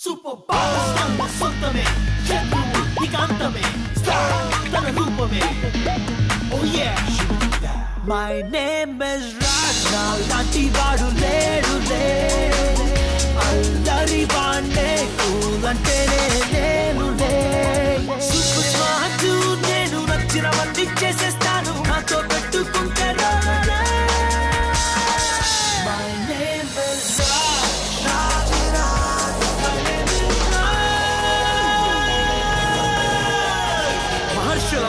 Super boss అన్న సొంతమే శత్రువు ఇక అంతమే స్టార్ తన రూపమే oh yeah my name is Raj నా లాంటి వాడు లేడులే అల్లరి వాణ్ణే కూలంటేనే నేనులే సూపర్ స్మార్ట్ నేను నచ్చినవన్నీ చేసేస్తాను నాతో పెట్టుకుంటే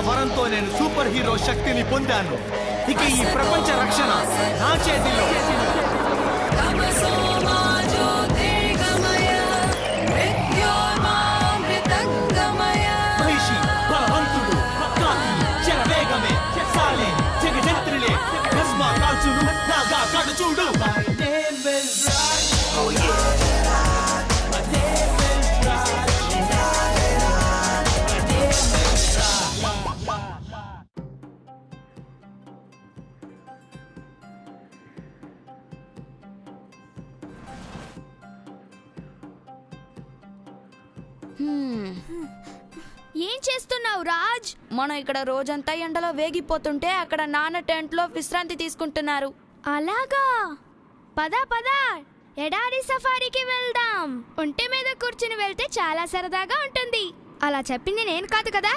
వరంతో నేను సూపర్ హీరో శక్తిని పొందాను. ఇక ఈ ప్రపంచ రక్షణ నా చేతిలో. మహిషి బలవంతుడు కాకి చెరవేగమే సాలే జగజంత్రిలే భస్మ కాల్చును నాగా కడు చూడు. ఏం చేస్తున్నావు రాజ్? మనం ఇక్కడ రోజంతా ఎండలో వేగిపోతుంటే అక్కడ నాన్న టెంట్ లో విశ్రాంతి తీసుకుంటున్నారు. అలాగా, పదా పదా ఎడారి సఫారీకి వెళ్దాం. ఒంటె మీద కూర్చుని వెళ్తే చాలా సరదాగా ఉంటుంది. అలా చెప్పింది నేను కాదు కదా.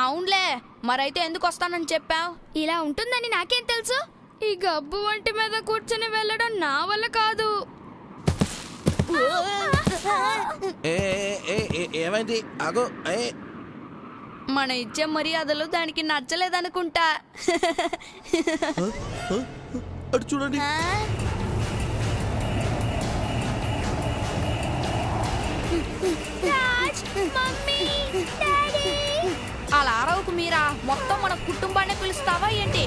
అవునులే, మరైతే ఎందుకు వస్తానని చెప్పావు? ఇలా ఉంటుందని నాకేం తెలుసు? ఈ గబ్బు ఒంటి మీద కూర్చుని వెళ్ళడం నా వల్ల కాదు. ఏమైంది? అగో మన ఇచ్చే మర్యాదలు దానికి నచ్చలేదనుకుంటా. అటు చూడండి. అలా అరవకు మీరా, మొత్తం మన కుటుంబాన్ని పిలుస్తావా ఏంటి?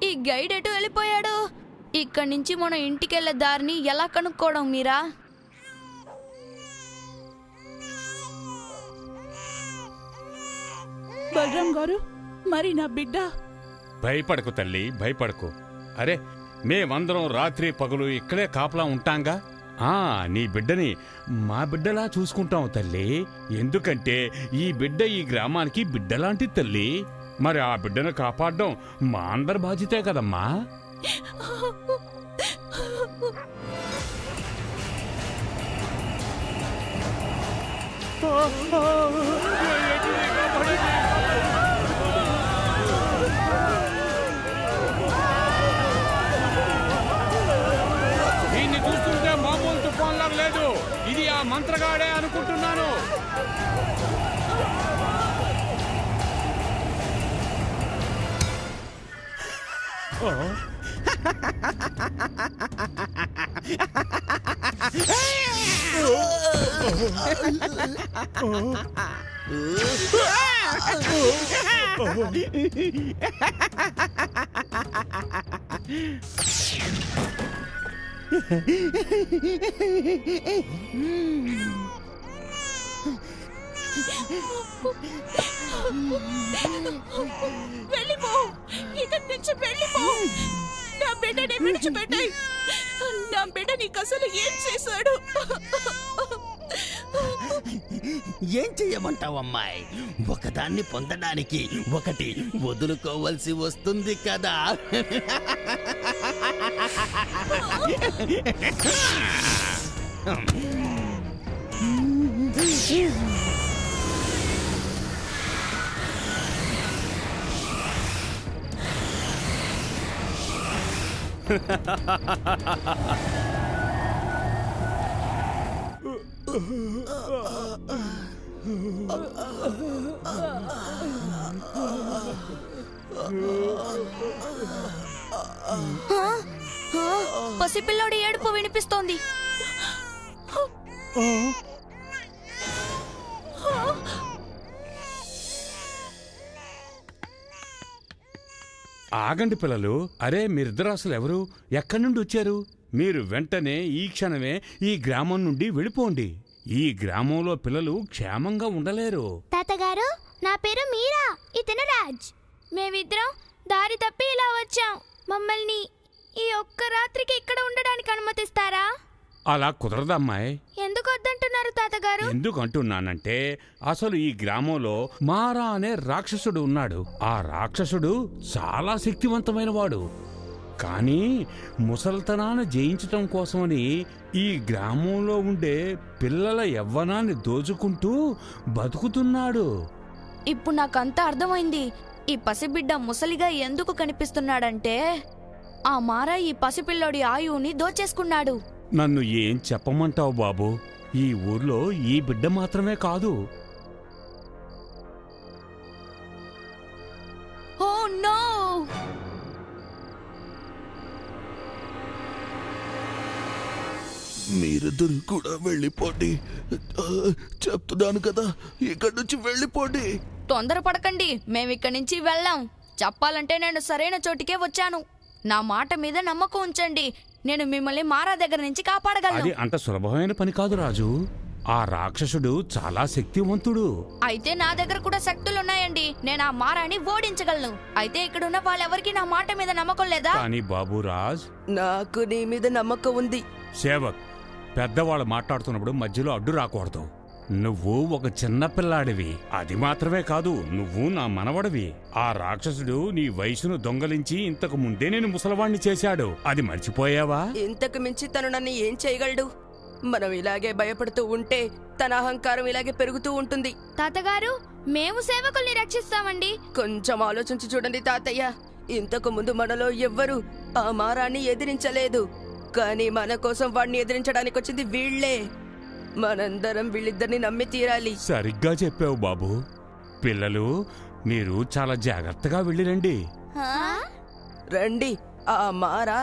ఈ గైడ్ ఎటు వెళ్ళిపోయాడు? ఇక్కడి నుంచి మన ఇంటికెళ్లే దారిని ఎలా కనుక్కోవడం మీరా? బలరాం గారు, మరి నా బిడ్డ? భయపడకు తల్లి, భయపడకు. అరే, మేమందరం రాత్రి పగలు ఇక్కడే కాపలా ఉంటాంగా. నీ బిడ్డని మా బిడ్డలా చూసుకుంటాం తల్లి. ఎందుకంటే ఈ బిడ్డ ఈ గ్రామానికి బిడ్డలాంటి తల్లి. మరి ఆ బిడ్డను కాపాడడం మా అందరి బాధ్యతే కదమ్మా. దీన్ని చూస్తుంటే మామూలు తుఫాన్లా లేదు. ఇది ఆ మంత్రగాడే అనుకుంటున్నాను. వెళ్ళిపో, ఇక్కడి నుంచి వెళ్ళిపో. నా బిడ్డని విడిచిపెట్టాయి. నా బిడ్డ నీకు అసలు ఏం చేశాడు? ఏం చెయ్యమంటావు అమ్మాయి? ఒకదాన్ని పొందడానికి ఒకటి వదులుకోవలసి వస్తుంది కదా. పసిపిల్లోడి ఏడుపు వినిపిస్తోంది. ఆగండి పిల్లలు. అరే మీరిద్దరు అసలు ఎవరు? ఎక్కడి నుండి వచ్చారు? మీరు వెంటనే ఈ క్షణమే ఈ గ్రామం నుండి వెళ్ళిపోండి. ఈ గ్రామంలో పిల్లలు క్షేమంగా ఉండలేరు. తాతగారు, నా పేరు మీరా, ఇతను రాజ్. మేమిద్దరం దారి తప్పి ఇలా వచ్చాం. మమ్మల్ని ఈ ఒక్క రాత్రికి ఇక్కడ ఉండడానికి అనుమతిస్తారా? అలా కుదరదమ్మాయి. ఎందుకు వద్దంటున్నారు తాతగారు? ఎందుకంటున్నానంటే అసలు ఈ గ్రామంలో మారా అనే రాక్షసుడు ఉన్నాడు. ఆ రాక్షసుడు చాలా శక్తివంతమైన వాడు. కానీ ముసల్తనాన్ని జయించటం కోసమని ఈ గ్రామంలో ఉండే పిల్లల యవ్వనాన్ని దోచుకుంటూ బతుకుతున్నాడు. ఇప్పుడు నాకంతా అర్థమైంది. ఈ పసిబిడ్డ ముసలిగా ఎందుకు కనిపిస్తున్నాడంటే ఆ మారా ఈ పసిపిల్లోడి ఆయువుని దోచేసుకున్నాడు. నన్ను ఏం చెప్పమంటావు బాబు? ఈ ఊర్లో ఈ బిడ్డ మాత్రమే కాదు. Oh no! మీరిద్దరు కూడా వెళ్ళిపోండి. చెప్తున్నాను కదా, ఇక్కడి నుంచి వెళ్ళిపోండి. తొందరపడకండి, మేమిక్కడి నుంచి వెళ్ళాం. చెప్పాలంటే నేను సరైన చోటికే వచ్చాను. నా మాట మీద నమ్మకం ఉంచండి. నేను మిమ్మల్ని మారా దగ్గర నుంచి కాపాడగలను. అది అంత సులభమైన పని కాదు రాజు. ఆ రాక్షసుడు చాలా శక్తివంతుడు. అయితే నా దగ్గర కూడా శక్తులున్నాయండి. నేను ఆ మారాని ఓడించగలను. అయితే ఇక్కడున్న వాళ్ళెవరికి నా మాట మీద నమ్మకం లేదా? కానీ బాబురాజ్, నాకు నీ మీద నమ్మకం ఉంది. సేవక్, పెద్దవాళ్ళు మాట్లాడుతున్నప్పుడు మధ్యలో అడ్డు రాకూడదు. నువ్వు ఒక చిన్న పిల్లాడివి. అది మాత్రమే కాదు, నువ్వు నా మనవడివి. ఆ రాక్షసుడు నీ వయసును దొంగలించి ఇంతకు ముందే నేను ముసలవాణ్ణి చేశాడు. అది మర్చిపోయావా? ఇంతకు మించి తను నన్ను ఏం చేయగలడు? మనం ఇలాగే భయపడుతూ ఉంటే తన అహంకారం ఇలాగే పెరుగుతూ ఉంటుంది. తాతగారు, మేము సేవకుల్ని రక్షిస్తామండి. కొంచెం ఆలోచించి చూడండి తాతయ్య. ఇంతకు ముందు మనలో ఎవ్వరూ ఆ మారాన్ని ఎదిరించలేదు. కానీ మన కోసం వాడిని ఎదిరించడానికి వచ్చింది వీళ్లే. మనందరం వీళ్ళిద్దరిని నమ్మి తీరాలి. సరిగ్గా చెప్పావు బాబు. పిల్లలు, మీరు చాలా జాగ్రత్తగా వెళ్ళిరండి. రండి. ఆ మారా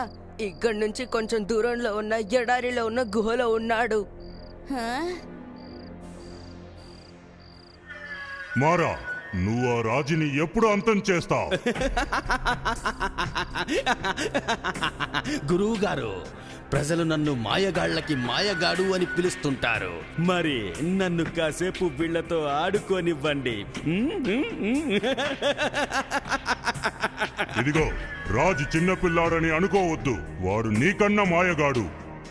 ఇక్కడి నుంచి కొంచెం దూరంలో ఉన్న ఎడారిలో ఉన్న గుహలో ఉన్నాడు. మారా, నువ్వు ఆ రాజుని ఎప్పుడు అంతం చేస్తావు? గురువు గారు, ప్రజలు నన్ను మాయగాళ్లకి మాయగాడు అని పిలుస్తుంటారు. మరి నన్ను కాసేపు వీళ్లతో ఆడుకోనివ్వండి. ఇదిగో, రాజు చిన్నపిల్లాడని అనుకోవద్దు. వాడు నీకన్నా మాయగాడు.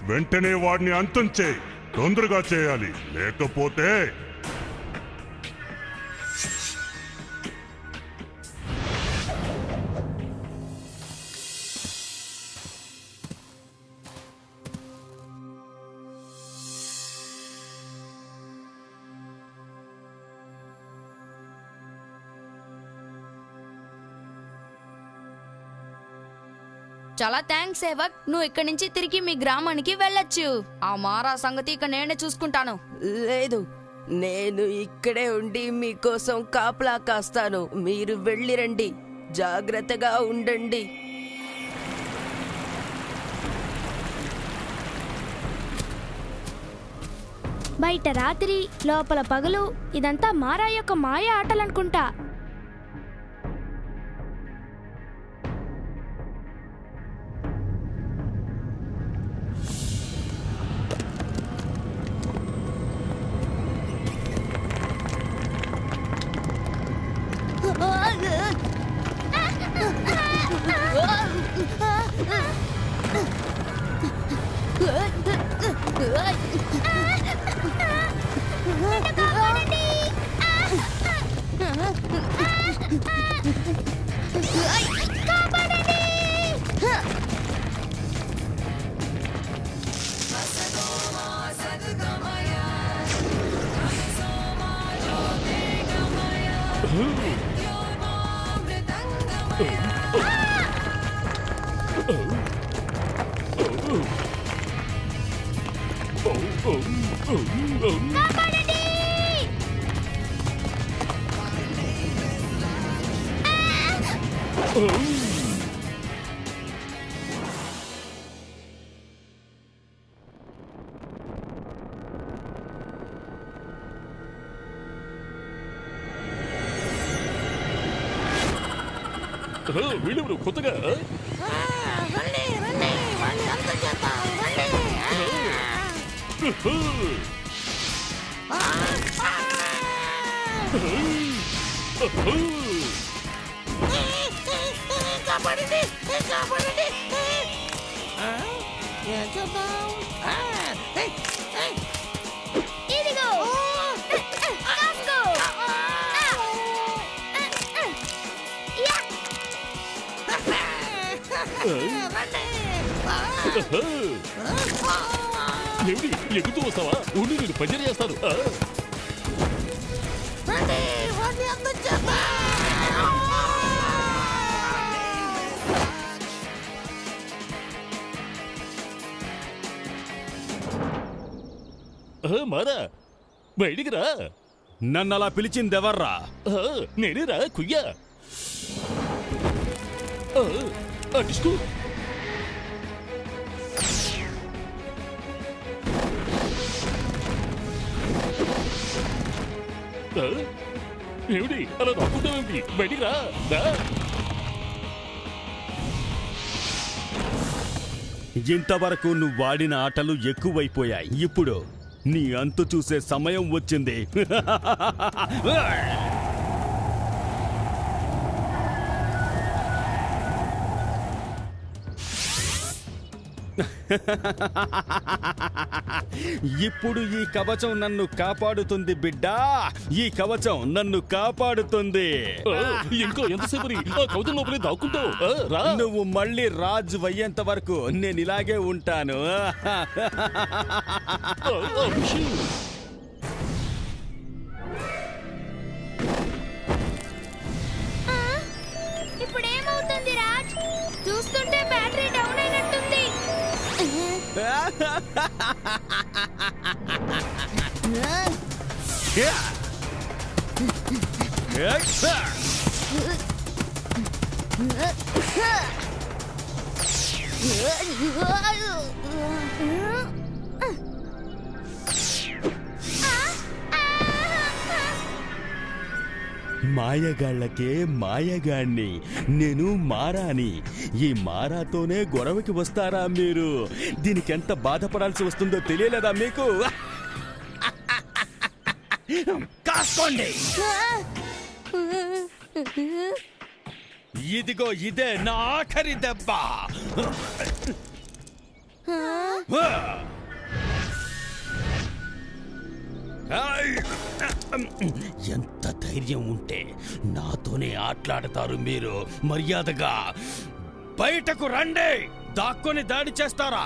వెంటనే వాడిని అంతం చేయి. తొందరగా చేయాలి, లేకపోతే చాలా థ్యాంక్స్ సేవక్. నువ్వు ఇక్కడి నుంచి తిరిగి మీ గ్రామానికి వెళ్ళొచ్చు. ఆ మారా సంగతి ఇక నేనే చూసుకుంటాను. లేదు, నేను ఇక్కడే ఉండి మీకోసం కాపలా కాస్తాను. మీరు వెళ్ళిరండి, జాగ్రత్తగా ఉండండి. బయట రాత్రి, లోపల పగలు, ఇదంతా మారా యొక్క మాయ ఆటలనుకుంటా. వీళ్ళెవరు కొత్తగా? ఇదిగో కాస్కో. యా. ఏమిటి ఎగుతూ వస్తావా? ఉండి నేను పంచర్ చేస్తాను. మారా బయటికి రా. నన్ను అలా పిలిచిందెవర్రా? నేనేరా కుయ్యా. డిస్కో ఏమిటి అలా నవ్వుకుంటావేమిటి? బయటికి రా. ఇంతవరకు నువ్వు వాడిన ఆటలు ఎక్కువైపోయాయి. ఇప్పుడు నీ అంతు చూసే సమయం వచ్చింది. ఇప్పుడు ఈ కవచం నన్ను కాపాడుతుంది బిడ్డా. ఈ కవచం నన్ను కాపాడుతుంది. ఇంకో ఎంతసేపు ఆ కవచం లోపలే దాక్కుంటావు? రా. నువ్వు మళ్ళీ రాజు అయ్యేంత వరకు నేను ఇలాగే ఉంటాను. ఇప్పుడు ఏమవుతుంది రాజ్? చూస్తుంటే బ్యాటరీ డౌన్ అయినట్టుంది. మాయగాళ్ళకే మాయగాణ్ణి. నేను మారాని. ఈ మారాతోనే గొడవకి వస్తారా మీరు? దీనికెంత బాధపడాల్సి వస్తుందో తెలియలేదా మీకు? కాసుకోండి. ఇదిగో ఇదే నా ఆఖరి దెబ్బ. ఎంత ధైర్యం ఉంటే నాతోనే ఆటలాడతారు మీరు? మర్యాదగా బయటకు రండి. దాక్కొని దాడి చేస్తారా?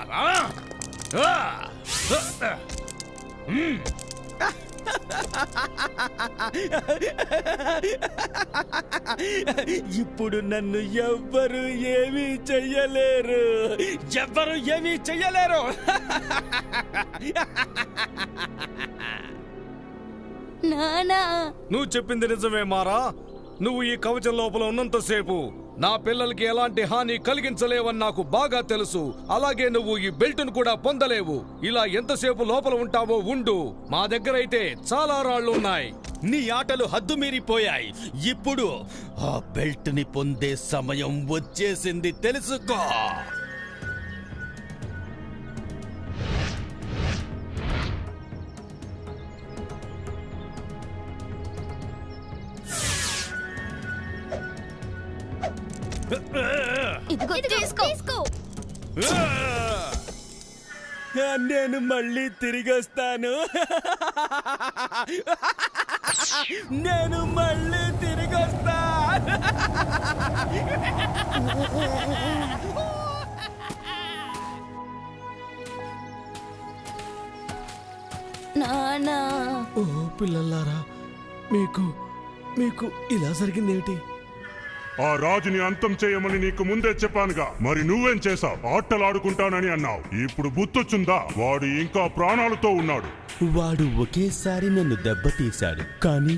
ఇప్పుడు నన్ను ఎవ్వరు ఏమీ చెయ్యలేరు. ఎవ్వరు ఏమీ చెయ్యలేరు. నానా, నువ్వు చెప్పింది నిజమే మారా. నువ్వు ఈ కవచం లోపల ఉన్నంతసేపు నా పిల్లలకి ఎలాంటి హాని కలిగించలేవని నాకు బాగా తెలుసు. అలాగే నువ్వు ఈ బెల్ట్ను కూడా పొందలేవు. ఇలా ఎంతసేపు లోపల ఉంటావో ఉండు. మా దగ్గరైతే చాలా రాళ్లు ఉన్నాయి. నీ ఆటలు హద్దు మీరిపోయాయి. ఇప్పుడు ఆ బెల్ట్ ని పొందే సమయం వచ్చేసింది, తెలుసుకో. ఇదిగో తీసుకో. నేను మళ్ళీ తిరిగొస్తాను. నేను మళ్ళీ తిరిగొస్తా. నానా, ఓ పిల్లలారా, మీకు ఇలా జరిగిందేమిటి? ఆ రాజుని అంతం చేయమని నీకు ముందే చెప్పానుగా. మరి నువ్వేం చేశావు? ఆటలాడుకుంటానని అన్నావు. ఇప్పుడు బుద్ధొచ్చుందా? వాడు ఇంకా ప్రాణాలతో ఉన్నాడు. వాడు ఒకేసారి నన్ను దెబ్బతీశాడు, కానీ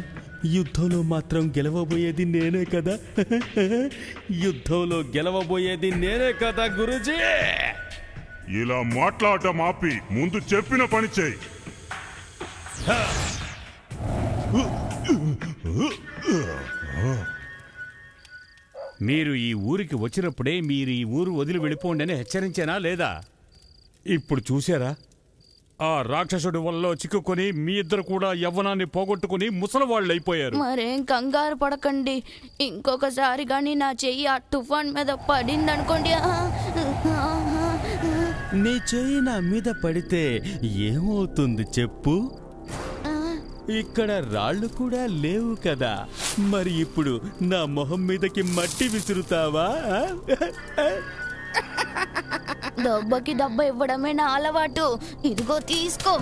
యుద్ధంలో మాత్రం గెలవబోయేది నేనే కదా. యుద్ధంలో గెలవబోయేది నేనే కదా గురుజీ. ఇలా మాట్లాడటం ఆపి ముందు చెప్పిన పని చేయి. మీరు ఈ ఊరికి వచ్చినప్పుడే మీరు ఈ ఊరు వదిలి వెళ్ళిపోండి అని హెచ్చరించానా లేదా? ఇప్పుడు చూసారా, ఆ రాక్షసుడి వల్ల చిక్కుకొని మీ ఇద్దరు కూడా యవ్వనాన్ని పోగొట్టుకుని ముసలివాళ్ళు అయిపోయారు. మరేం కంగారు పడకండి, ఇంకొకసారి కానీ నా చెయ్యి ఆ తుఫాన్ మీద పడిందనుకోండి. నీ చెయ్యి నా మీద పడితే ఏమవుతుంది చెప్పు? ఇక్కడ రాళ్ళు కూడా లేవు కదా, మరి ఇప్పుడు నా మొహం మీదకి మట్టి విసురుతావా? దెబ్బకి దెబ్బ ఇవ్వడమే నా అలవాటు. ఇదిగో తీసుకో.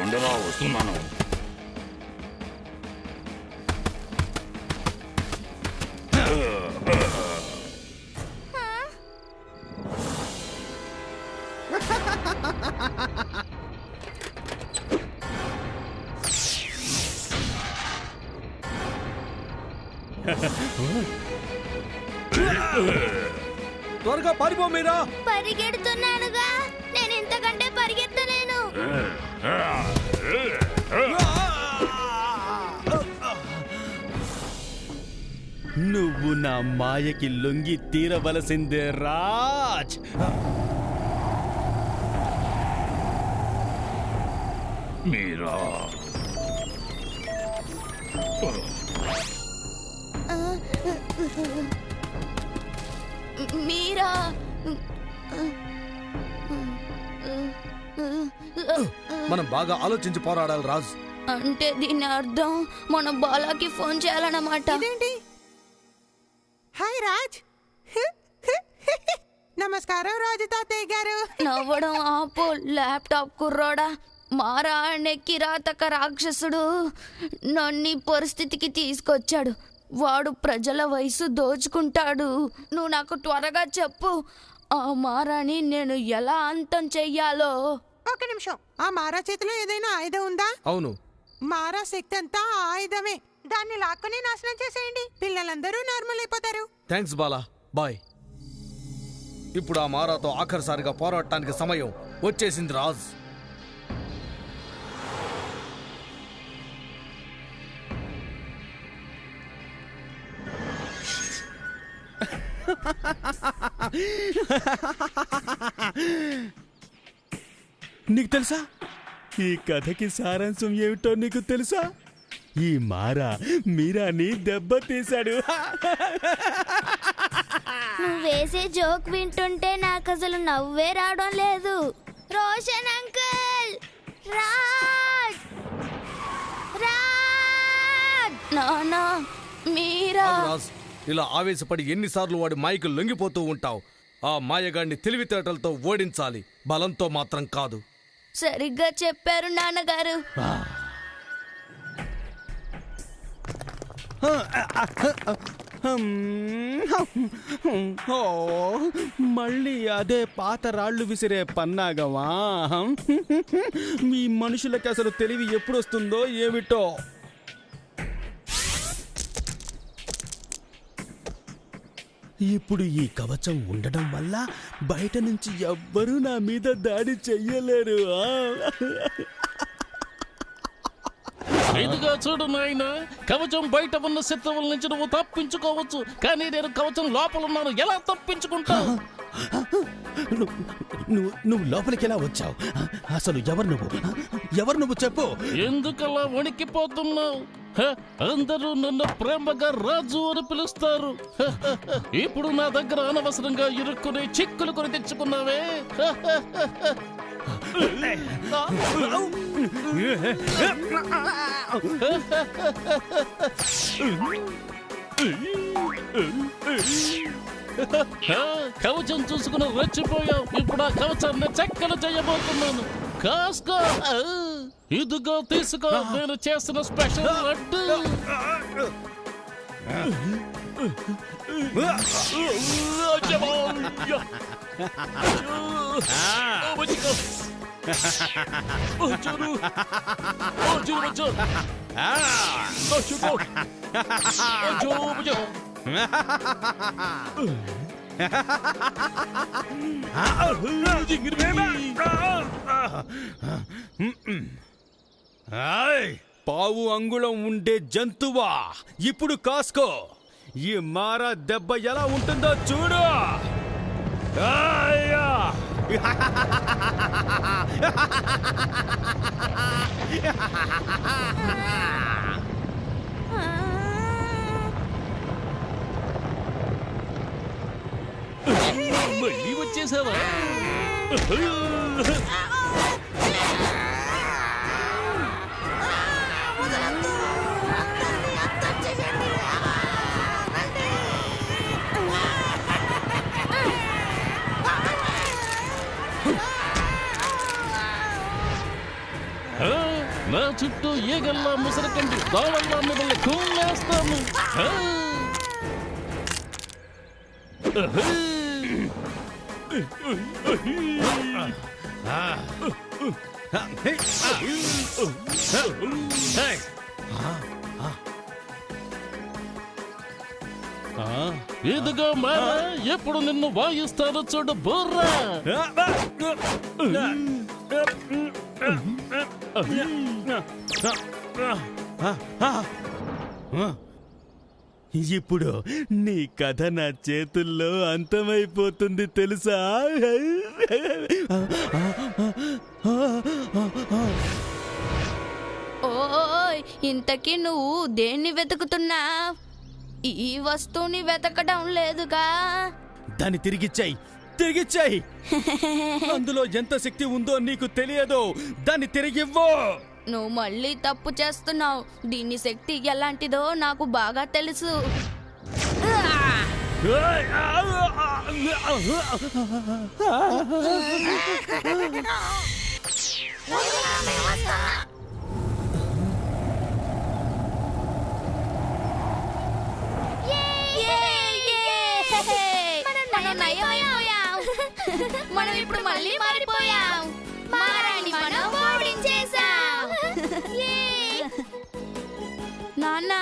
ఉండరా, వస్తున్నాను. త్వరగా పారిపో మీరా. పరిగెడుతున్నానుగా, నేను ఇంతకంటే పరిగెత్తలేను. నువ్వు నా మాయకి లొంగి తీరవలసిందే రాజ్. మీరా మీరా, మనం బాగా ఆలోచించి పోరాడాలి రాజ్. అంటే దీని అర్థం మనం బాలాకి ఫోన్ చేయాలన్నమాట. హాయ్ రాజ్. నమస్కారం రాజు తాతయ్య గారు. నవ్వడం ఆపు ల్యాప్టాప్ కుర్రోడా. మారా అనే కిరాతక రాక్షసుడు నన్ను ఈ పరిస్థితికి తీసుకొచ్చాడు. వాడు ప్రజల వయసు దోచుకుంటాడు. నువ్వు నాకు త్వరగా చెప్పు, ఆ మారాని నేను ఎలా అంతం చెయ్యాలో. ఒక నిమిషం, ఆ మారా చేతిలో ఏదైనా ఆయుధం ఉందా? అవును, మారా శక్తి అంతా ఆ ఆయుధమే. దాన్ని లాక్కుని నాశనం చేసేయండి, పిల్లలందరూ నార్మల్ అయిపోతారు. Thanks Bala, bye. ఇప్పుడు ఆ మారాతో ఆఖరిసారిగా పోరాడటానికి సమయం వచ్చేసింది రాజ్. నీకు తెలుసా, ఈ కథకి సారాంశం ఏమిటో నీకు తెలుసా? ఈ మారా మీరాని దెబ్బతీశాడు. నువ్వు వేసే జోక్ వింటుంటే నాకు అసలు నవ్వే రావడం లేదు. రోషన్ అంకుల్, రాజ్, రాజ్, నానా, మీరా. రాజ్, ఇలా ఆవేశపడి ఎన్నిసార్లు వాడి మాయకు లొంగిపోతూ ఉంటావు. ఆ మాయగాడిని తెలివితేటలతో ఓడించాలి, బలంతో మాత్రం కాదు. సరిగ్గా చెప్పారు నాన్నగారు. ఓ, మళ్ళీ అదే పాత రాళ్ళు విసిరే పన్నాగమా? మీ మనుషులకి అసలు తెలివి ఎప్పుడు వస్తుందో ఏమిటో. ఇప్పుడు ఈ కవచం ఉండడం వల్ల బయట నుంచి ఎవ్వరూ నా మీద దాడి చెయ్యలేరు. ఇదిగా చూడు నాయన, కవచం బయట ఉన్న శత్రువుల నుంచి నువ్వు తప్పించుకోవచ్చు, కానీ నేను కవచం లోపల ఉన్నాను, ఎలా తప్పించుకుంటావు? నువ్వు లోపలికి ఎలా వచ్చావు? అసలు ఎవరు నువ్వు చెప్పు. ఎందుకలా వణికిపోతున్నావు? అందరూ నన్ను ప్రేమగా రాజు అని పిలుస్తారు. ఇప్పుడు నా దగ్గర అనవసరంగా ఇరుక్కుని చిక్కులు కొని తెచ్చుకున్నావే. కవచం చూసుకుని రెచ్చిపోయావు. ఇప్పుడు ఆ కవచాన్ని చెక్కలు చేయబోతున్నాను. కాస్కో, ఇదిగో తీసుకో, నేను చేసిన స్పెషల్ లడ్డు. వచ్చాను వచ్చాను పావు అంగుళం ఉండే జంతువా ఇప్పుడు కాసుకో ఈ మారా దెబ్బ ఎలా ఉంటుందో చూడు మళ్ళీ వచ్చేసావా? నా చుట్టూ ఈగల్లా ముసరకండి, దావల్లా మిమ్మల్ని కుమ్మేస్తాను. ఇదిగో మారా, ఎప్పుడు నిన్ను వాయిస్తాను చూడు బుర్రా. ఇప్పుడు నీ కథ నా చేతుల్లో అంతమైపోతుంది తెలుసా? ఓయ్, ఇంతకీ నువ్వు దేన్ని వెతుకుతున్నా? ఈ వస్తువుని వెతకడం లేదుగా. దాన్ని తిరిగిచ్చాయి తిరిగిచ్చాయి. అందులో ఎంత శక్తి ఉందో నీకు తెలియదు. దాన్ని తిరిగివ్వు. నువ్వు మళ్ళీ తప్పు చేస్తున్నావు. దీని శక్తి ఎలాంటిదో నాకు బాగా తెలుసు. మనం ఇప్పుడు మళ్ళీ మారిపోయాం. మారాని మనం ఓడించేసాం. నాన్న,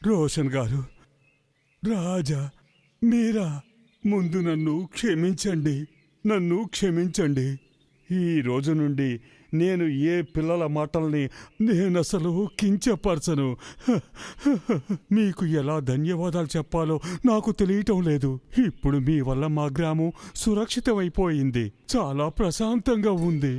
రోషన్ గారు, రాజా, మీరా, ముందు నన్ను క్షమించండి. ఈ రోజు నుండి నేను ఏ పిల్లల మాటల్ని నేనసలు కించపరచను. మీకు ఎలా ధన్యవాదాలు చెప్పాలో నాకు తెలియటం లేదు. ఇప్పుడు మీ వల్ల మా గ్రామం సురక్షితమైపోయింది. చాలా ప్రశాంతంగా ఉంది.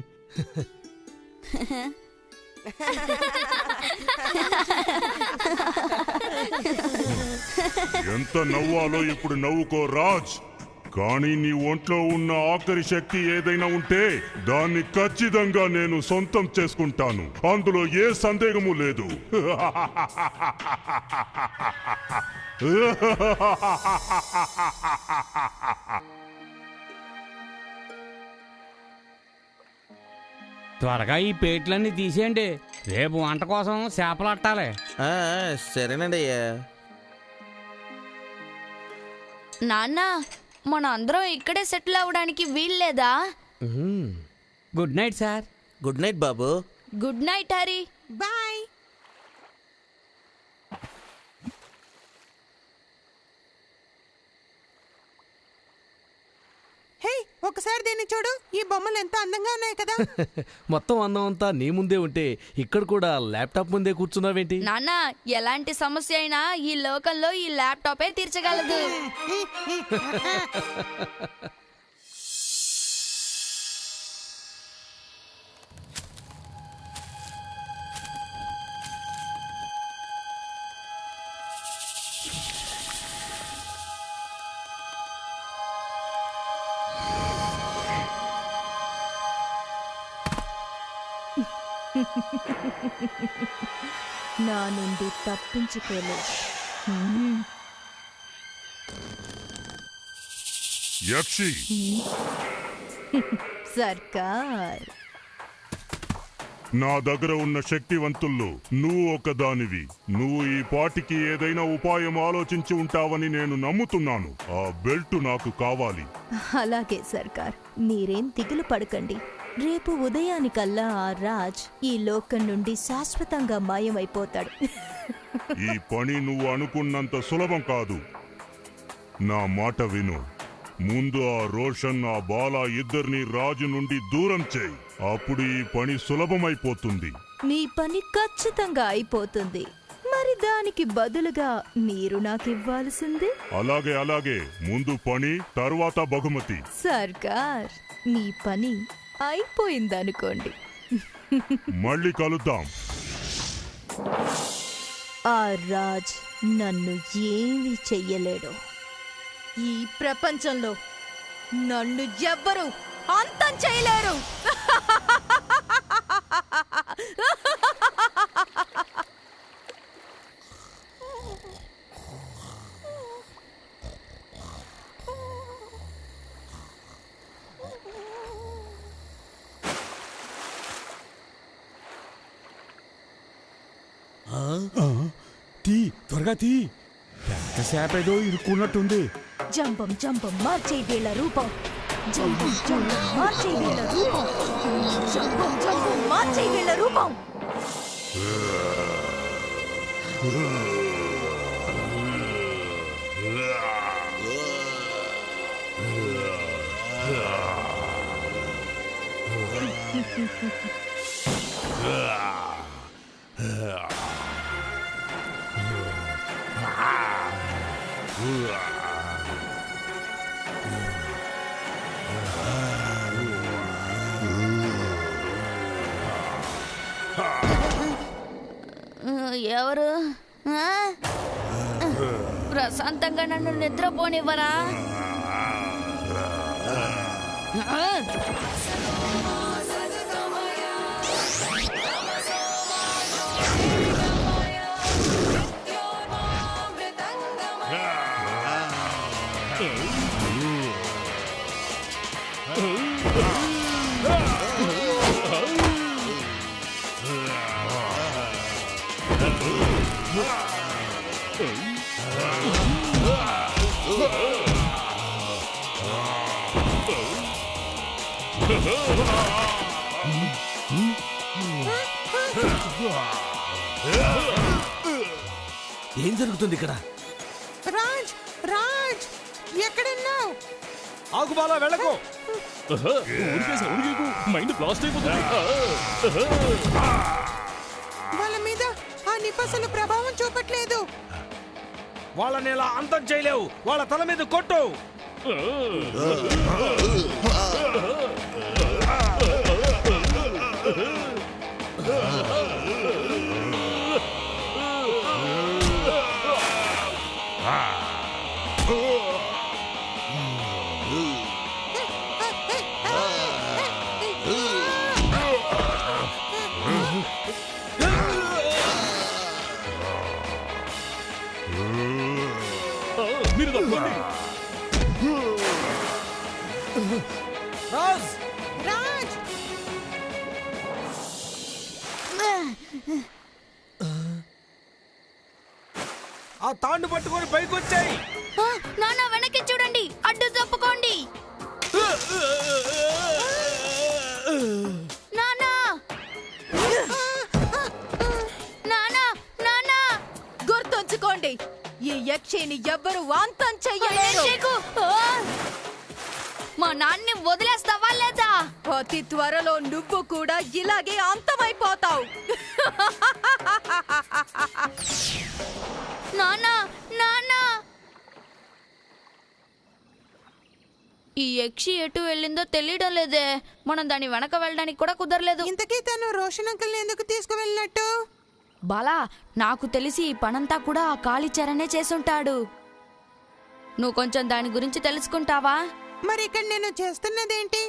ఎంత నవ్వాలో ఇప్పుడు నవ్వుకో రాజ్. కానీ నీ ఒంట్లో ఉన్న ఆఖరి శక్తి ఏదైనా ఉంటే దాన్ని ఖచ్చితంగా నేను సొంతం చేసుకుంటాను. అందులో ఏ సందేహము లేదు. త్వరగా ఈ పేట్లన్నీ తీసేయండి. రేపు వంట కోసం చేపలు అట్టాలి. సరేనండి అయ్యా. నాన్న, మన అందరం ఇక్కడే సెటిల్ అవడానికి వీల్లేదా? Good night sir. Good night బాబు. Good night Hari. Bye. Hey, ఒకసారి దీన్ని చూడు. ఈ బొమ్మలు ఎంత అందంగా ఉన్నాయి కదా. మొత్తం అందం అంతా నీ ముందే ఉంటే ఇక్కడ కూడా ల్యాప్టాప్ ముందే కూర్చున్నావేంటి? నాన్న, ఎలాంటి సమస్య అయినా ఈ లోకంలో ఈ ల్యాప్టాపే తీర్చగలదు. నా నుండి తప్పించుకోలేదు. యక్షి, సర్కార్, నా దగ్గర ఉన్న శక్తివంతుల్లో నువ్వు ఒకదానివి. నువ్వు ఈ పాటికి ఏదైనా ఉపాయం ఆలోచించి ఉంటావని నేను నమ్ముతున్నాను. ఆ బెల్ట్ నాకు కావాలి. అలాగే సర్కార్, మీరేం దిగులు పడకండి. రేపు ఉదయానికల్లా ఆ రాజ్ ఈ లోకం నుండి శాశ్వతంగా మాయమైపోతాడు. ఈ పని నువ్వు అనుకున్నంత సులభం కాదు. నా మాట విను. ముందు ఆ రోషన్, ఆ బాలా ఇద్దరిని రాజు నుండి దూరం చేయి. అప్పుడు ఈ పని సులభమైపోతుంది. మీ పని ఖచ్చితంగా అయిపోతుంది. మరి దానికి బదులుగా మీరు నాకు ఇవ్వాల్సింది? అలాగే అలాగే. ముందు పని, తర్వాత బహుమతి. సర్కార్, మీ పని అయిపోయిందనుకోండి. మళ్ళీ కలుద్దాం. ఆ రాజ్ నన్ను ఏమీ చెయ్యలేడు. ఈ ప్రపంచంలో నన్ను ఎవ్వరూ అంతం చేయలేరు. తీ, త్వరగా తీ. పెద్ద శాపేదో ఇరుక్కున్నట్టుంది. జంబం జంబం మార్చే వీళ్ళ రూపం, జంబం జంబం మార్చే వీళ్ళ రూపం, జంబం జంబం మార్చే వీళ్ళ రూపం. ఎవరు? ప్రశాంతంగా నన్ను నిద్రపోనివ్వరా? ఏం జరుగుతుంది ఇక్కడ? రాజ్, రాజ్, ఎక్కడున్నావు? ఆగుబాలా, వెళ్ళకు. మైండ్ బ్లాస్ట్ అయిపోతుంది. వాళ్ళ మీద ఆ నిపసలు ప్రభావం చూపట్లేదు. వాళ్ళని ఇలా అంతం చేయలేవు. వాళ్ళ తల మీద కొట్టు. మీరు తప్పండి. రాజ్, రాజ్, ఆ తాండు పట్టుకొని పైకి వచ్చాయి. నాన్న వెనక్కి చూడండి, అడ్డు తప్పుకోండి. నానా, నానా, నానా, గుర్తుంచుకోండి, ఈ యక్షిని ఎవ్వరు అంతం చెయ్యలేరు. మా నాన్ని వదిలేస్తావా లేదా? అతి త్వరలో నువ్వు కూడా ఇలాగే అంతమైపోతావు. నానా, నానా, ఈ యక్షి ఎటు వెళ్ళిందో తెలియడం లేదే. మనం దాని వెనక వెళ్ళడానికి కూడా కుదరలేదు. ఇంతకీ తను రోషన్ అంకుల్ని ఎందుకు తీసుకువెళ్ళినట్టు? బాలా, నాకు తెలిసి ఈ పనంతా కూడా ఆ కాళీచరణే చేసుంటాడు. నువ్వు కొంచెం దాని గురించి తెలుసుకుంటావా? మరి ఇక్కడ నేను చేస్తున్నదేంటి?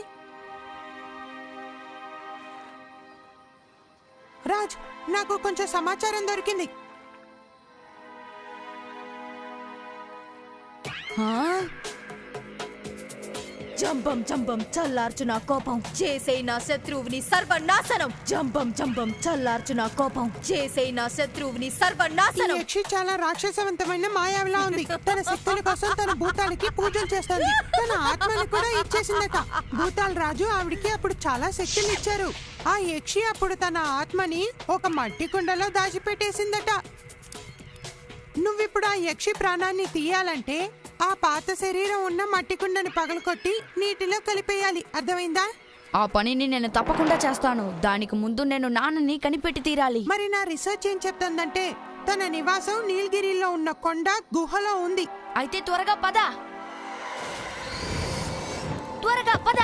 రాజ్, నాకు కొంచెం సమాచారం దొరికింది. జంబం జంబం చల్లార్చు నా కోపం, చేసే నా శత్రువుని సర్వనాశనం. జంబం జంబం చల్లార్చు నా కోపం, చేసే నా శత్రువుని సర్వనాశనం. యక్షి చాలా రాక్షసవంతమైన మాయావిలా ఉంది. తన శక్తుల కోసం తన భూతాలకి పూజలు చేస్తుంది. తన ఆత్మని కూడా ఇచ్చేసిందట. భూతాల రాజు ఆవిడికి అప్పుడు చాలా శక్తులు ఇచ్చారు. ఆ యక్షి అప్పుడు తన ఆత్మని ఒక మట్టి కుండలో దాచిపెట్టేసిందట. నువ్విప్పుడు ఆ యక్షి ప్రాణాన్ని తీయాలంటే ఆ పాత శరీరం ఉన్న మట్టి కుండని పగలకొట్టి నీటిలో కలిపేయాలి. అర్థమైందా? ఆ పనిని నేను తప్పకుండా చేస్తాను. దానికి ముందు నేను నాన్నని కనిపెట్టి తీరాలి. మరి నా రీసెర్చ్ ఏం చెప్తుందంటే తన నివాసం నీలగిరిలో ఉన్న కొండ గుహలో ఉంది. అయితే త్వరగా పద, త్వరగా పద.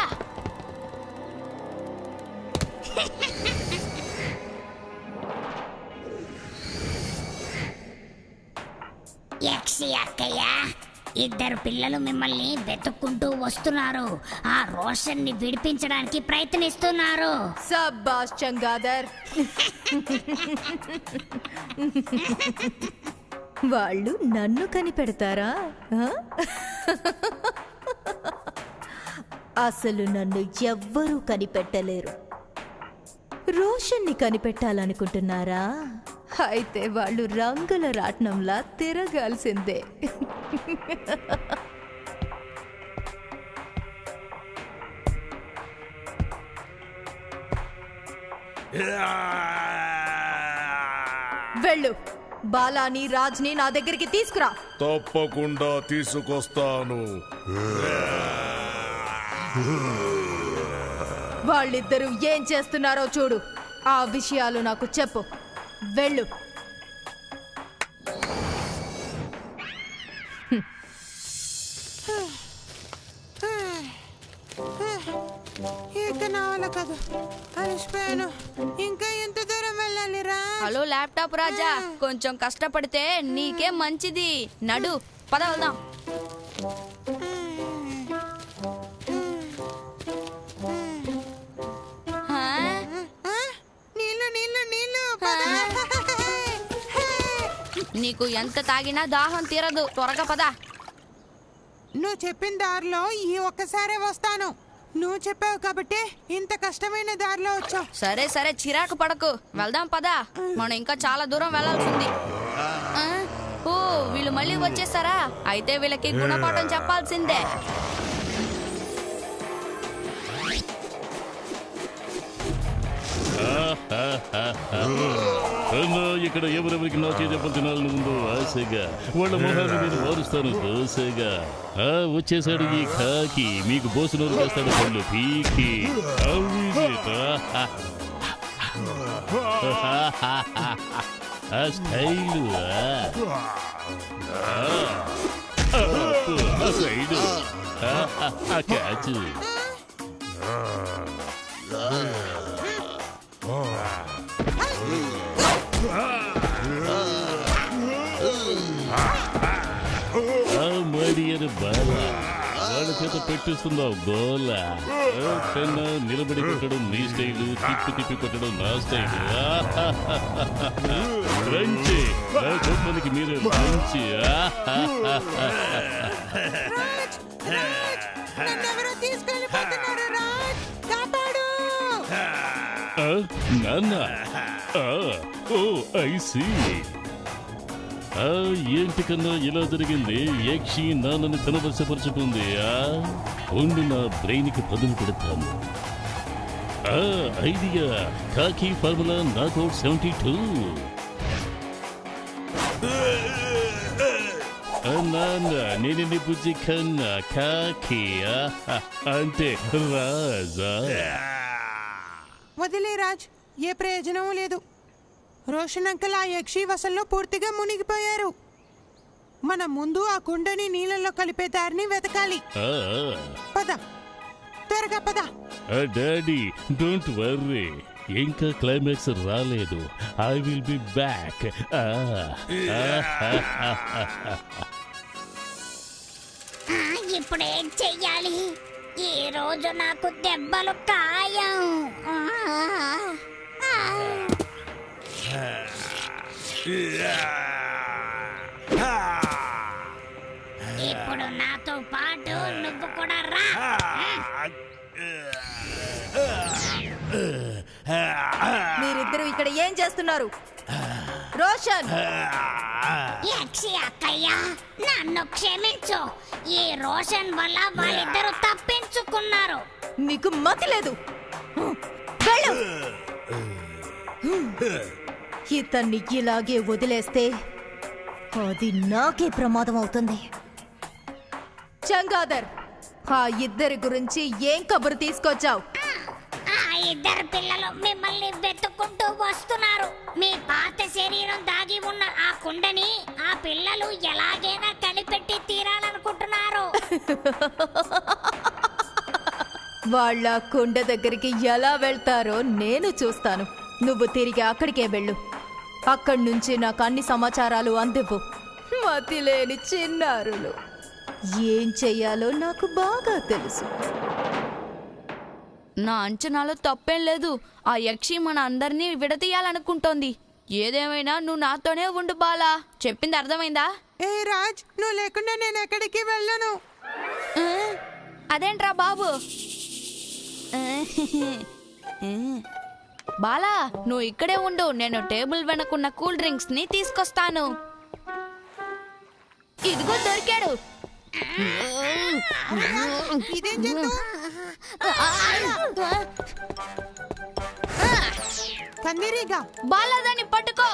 యక్షి అక్కయ్య, ఇద్దరు పిల్లలు మిమ్మల్ని వెతుక్కుంటూ వస్తున్నారు. ఆ రోషన్ని విడిపించడానికి ప్రయత్నిస్తున్నారు. సబ్బాష్ చంగాదర్. వాళ్ళు నన్ను కనిపెడతారా? అసలు నన్ను ఎవ్వరూ కనిపెట్టలేరు. రోషన్ని కనిపెట్టాలనుకుంటున్నారా? అయితే వాళ్ళు రంగుల రాట్నంలా తిరగాల్సిందే. వెళ్ళు, బాలాని రాజ్ని నా దగ్గరికి తీసుకురా. తప్పకుండా తీసుకొస్తాను. వాళ్ళిద్దరూ ఏం చేస్తున్నారో చూడు. ఆ విషయాలు నాకు చెప్పు. వెళ్ళు. ఇక నా వల్ల కాదు, అలసిపోయాను. ఇంకా ఎంత దూరం వెళ్ళాలి రా? హలో ల్యాప్టాప్ రాజా, కొంచెం కష్టపడితే నీకే మంచిది. నడు, పద వెళ్దాం. నీకు ఎంత తాగినా దాహం తీరదు. త్వరగా పద. నువ్వు చెప్పిన దారిలో ఈ ఒక్కసారే వస్తాను. నువ్వు చెప్పావు కాబట్టి ఇంత కష్టమైన దారిలో వచ్చావు. సరే సరే, చిరాకు పడకు, వెళ్దాం పద. మనం ఇంకా చాలా దూరం వెళ్ళాల్సింది. ఓ, వీళ్ళు మళ్ళీ వచ్చేసారా? అయితే వీళ్ళకి గుణపాఠం చెప్పాల్సిందే. ఇక్కడ ఎవరెవరికి నా చేతి తినాలని ఉందో ఆశగా వాళ్ళ మొహాన్ని నేను మారుస్తాను దోశగా. వచ్చేసాడు ఈ కాకి, మీకు బోసునోరు చేస్తాడు పళ్ళు పీకి. ఆ స్టైలు సైడు క్యాచ్. మడియని బాల వాళ్ళ చేత పెట్టిస్తున్నావు గోల. కన్నా నిలబడి కొట్టడం నీ స్టైలు, తిప్పి తిప్పి కొట్టడం నా స్టైలు. రంచి నా గొప్పనికి మీరే రంచి. నాన్న, ఓ ఐ సీ. ఏంటి కన్నా ఇలా జరిగింది? యక్షి నాన్నని తనవశపరుచుకుంది. ఉండి నా బ్రెయిన్కి పదులు పెడతాను. ఐడియా కాకి ఫార్ములా నాకౌట్ 72. నాన్న, నేను బుజ్జి కన్నా కాకి అంటే రాజా. వదిలే రాజ్, ఏ ప్రయోజనం లేదు. రోషన్ అంకుల్ ఆ యక్షి వసంలో పూర్తిగా మునిగిపోయారు. మన ముందు ఆ కుండని నీళ్ళలో కలిపే దారిని వెతకాలి. పద, త్వరగా పద. డాడీ డోంట్ వర్రీ, ఇంకా క్లైమాక్స్ రాలేదు. I will be back. ఇప్పుడేం చెయ్యాలి? ఈ రోజు నాకు దెబ్బలు ఖాయం. ఇప్పుడు నాతో పాటు నువ్వు కూడా రా. మీరిద్దరూ ఇక్కడ ఏం చేస్తున్నారు? రోషన్, యక్షి అక్కయ్య, నన్ను క్షమించు. ఈ రోషన్ వల్ల వాళ్ళిద్దరూ తప్పించుకున్నారు. మీకు మతి లేదు. వెళ్ళు. ఇతన్ని ఇలాగే వదిలేస్తే అది నాకే ప్రమాదం అవుతుంది. చంగాదర్, ఆ ఇద్దరి గురించి ఏం కబురు తీసుకొచ్చావు? ఆ ఇద్దరు పిల్లలు మిమ్మల్ని వెతుక్కుంటూ వస్తున్నారు. మీ పాత శరీరం దాగి ఉన్న ఆ కుండని ఆ పిల్లలు ఎలాగైనా కనిపెట్టి తీరాలనుకుంటున్నారు. వాళ్ళ కుండ దగ్గరికి ఎలా వెళ్తారో నేను చూస్తాను. నువ్వు తిరిగి అక్కడికే వెళ్ళు. అక్కడి నుంచి నాకు అన్ని సమాచారాలు అందివ్వు. మతిలేని చిన్నారులు, ఏం చెయ్యాలో నాకు బాగా తెలుసు. నా అంచనాలో తప్పేం లేదు. ఆ యక్షి మన అందరినీ విడతీయాలనుకుంటోంది. ఏదేమైనా నువ్వు నాతోనే ఉండు బాలా. చెప్పింది అర్థమైందా? ఏ రాజ్, నువ్వు లేకుండా నేను ఎక్కడికి వెళ్ళను. అదేంట్రా బాబు? బాలా, నువ్వు ఇక్కడే ఉండు. నేను టేబుల్ వెనకున్న కూల్ డ్రింక్స్ ని తీసుకొస్తాను. ఇదిగో దొరికాడు. ఇదేం జంతువు? కందిరీగా. బాలా, దాన్ని పట్టుకో.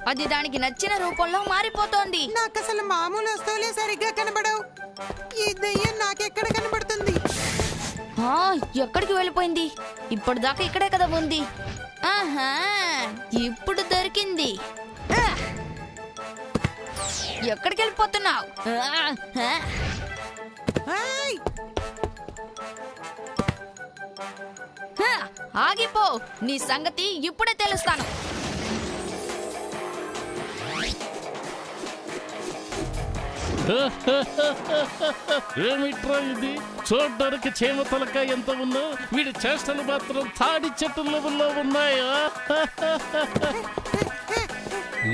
అది దానికి నచ్చిన రూపంలో మారిపోతోంది. నాకు అసలు మామూలు వస్తువులే సరిగ్గా కనబడవు. ఈ దెయ్యం నాకెక్కడ కనబడుతుంది? ఎక్కడికి వెళ్ళిపోయింది? ఇప్పటిదాకా ఇక్కడే కదా ఉంది. ఆహా, ఇప్పుడు దొరికింది. ఎక్కడికి వెళ్ళిపోతున్నావు? ఆగిపో, నీ సంగతి ఇప్పుడే తెలుస్తాను. ఏమిట్రా ఇది? చూడ్డానికి చేమ తలక ఎంత ఉన్నా వీడి చేష్టలు మాత్రం తాడి చెట్టు లెవెల్లో ఉన్నాయా?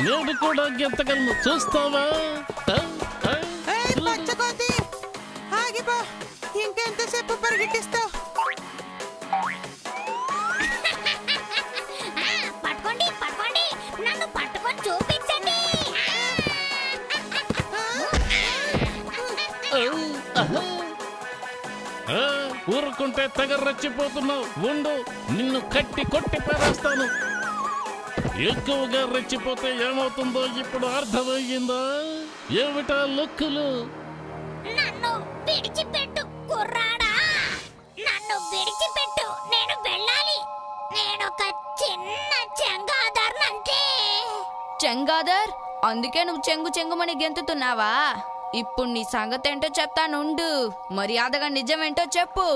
నేను కూడా గెంతగలను, చూస్తావా? ఆగిపో, ఇంకెంతసేపు పరిగెట్టిస్తావు? పట్టుకోండి, పట్టుకోండి, నన్ను పట్టుకొని చూపించండి. ఊరుకుంటే తెగ రెచ్చిపోతున్నావు. ఉండు, నిన్ను కట్టి కొట్టి పారేస్తాను. ఎక్కువగా రెచ్చిపోతే ఏమవుతుందో ఇప్పుడు అర్థమయ్యిందా? ఏమిటా లుక్కులు? నన్ను విడిచిపెట్టు కుర్రాడా, నన్ను విడిచిపెట్టు. నేను వెళ్ళాలి. నేనొక చిన్న చెంగాదర్నంటే. చెంగాదర్? అందుకే నువ్వు చెంగు చెంగుమని గెంతుతున్నావా? ఇప్పుడు నీ సంగతి ఏంటో చెప్తానుండు. మర్యాదగా నిజమేంటో చెప్పు.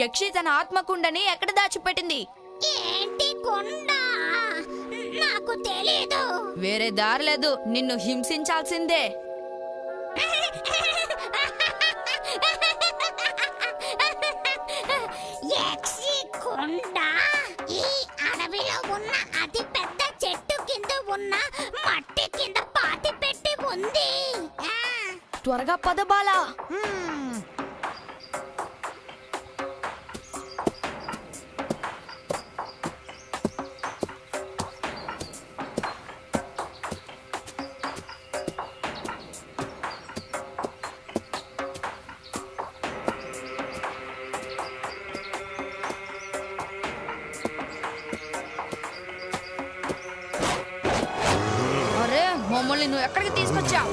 యక్షి తన ఆత్మకుండని ఎక్కడ దాచిపెట్టింది? ఏంటి కుండ? నాకు తెలీదు. వేరే దారి లేదు, నిన్ను హింసించాల్సిందే. యక్షి కుండ ఈ అడవిలో ఉన్న అతి పెద్ద చెట్టు కింద ఉన్న మట్టి కింద పాతి పెట్టి ఉంది. త్వరగా పద బాలా. అరే, మమ్మల్ని నువ్వు ఎక్కడికి తీసుకొచ్చావు?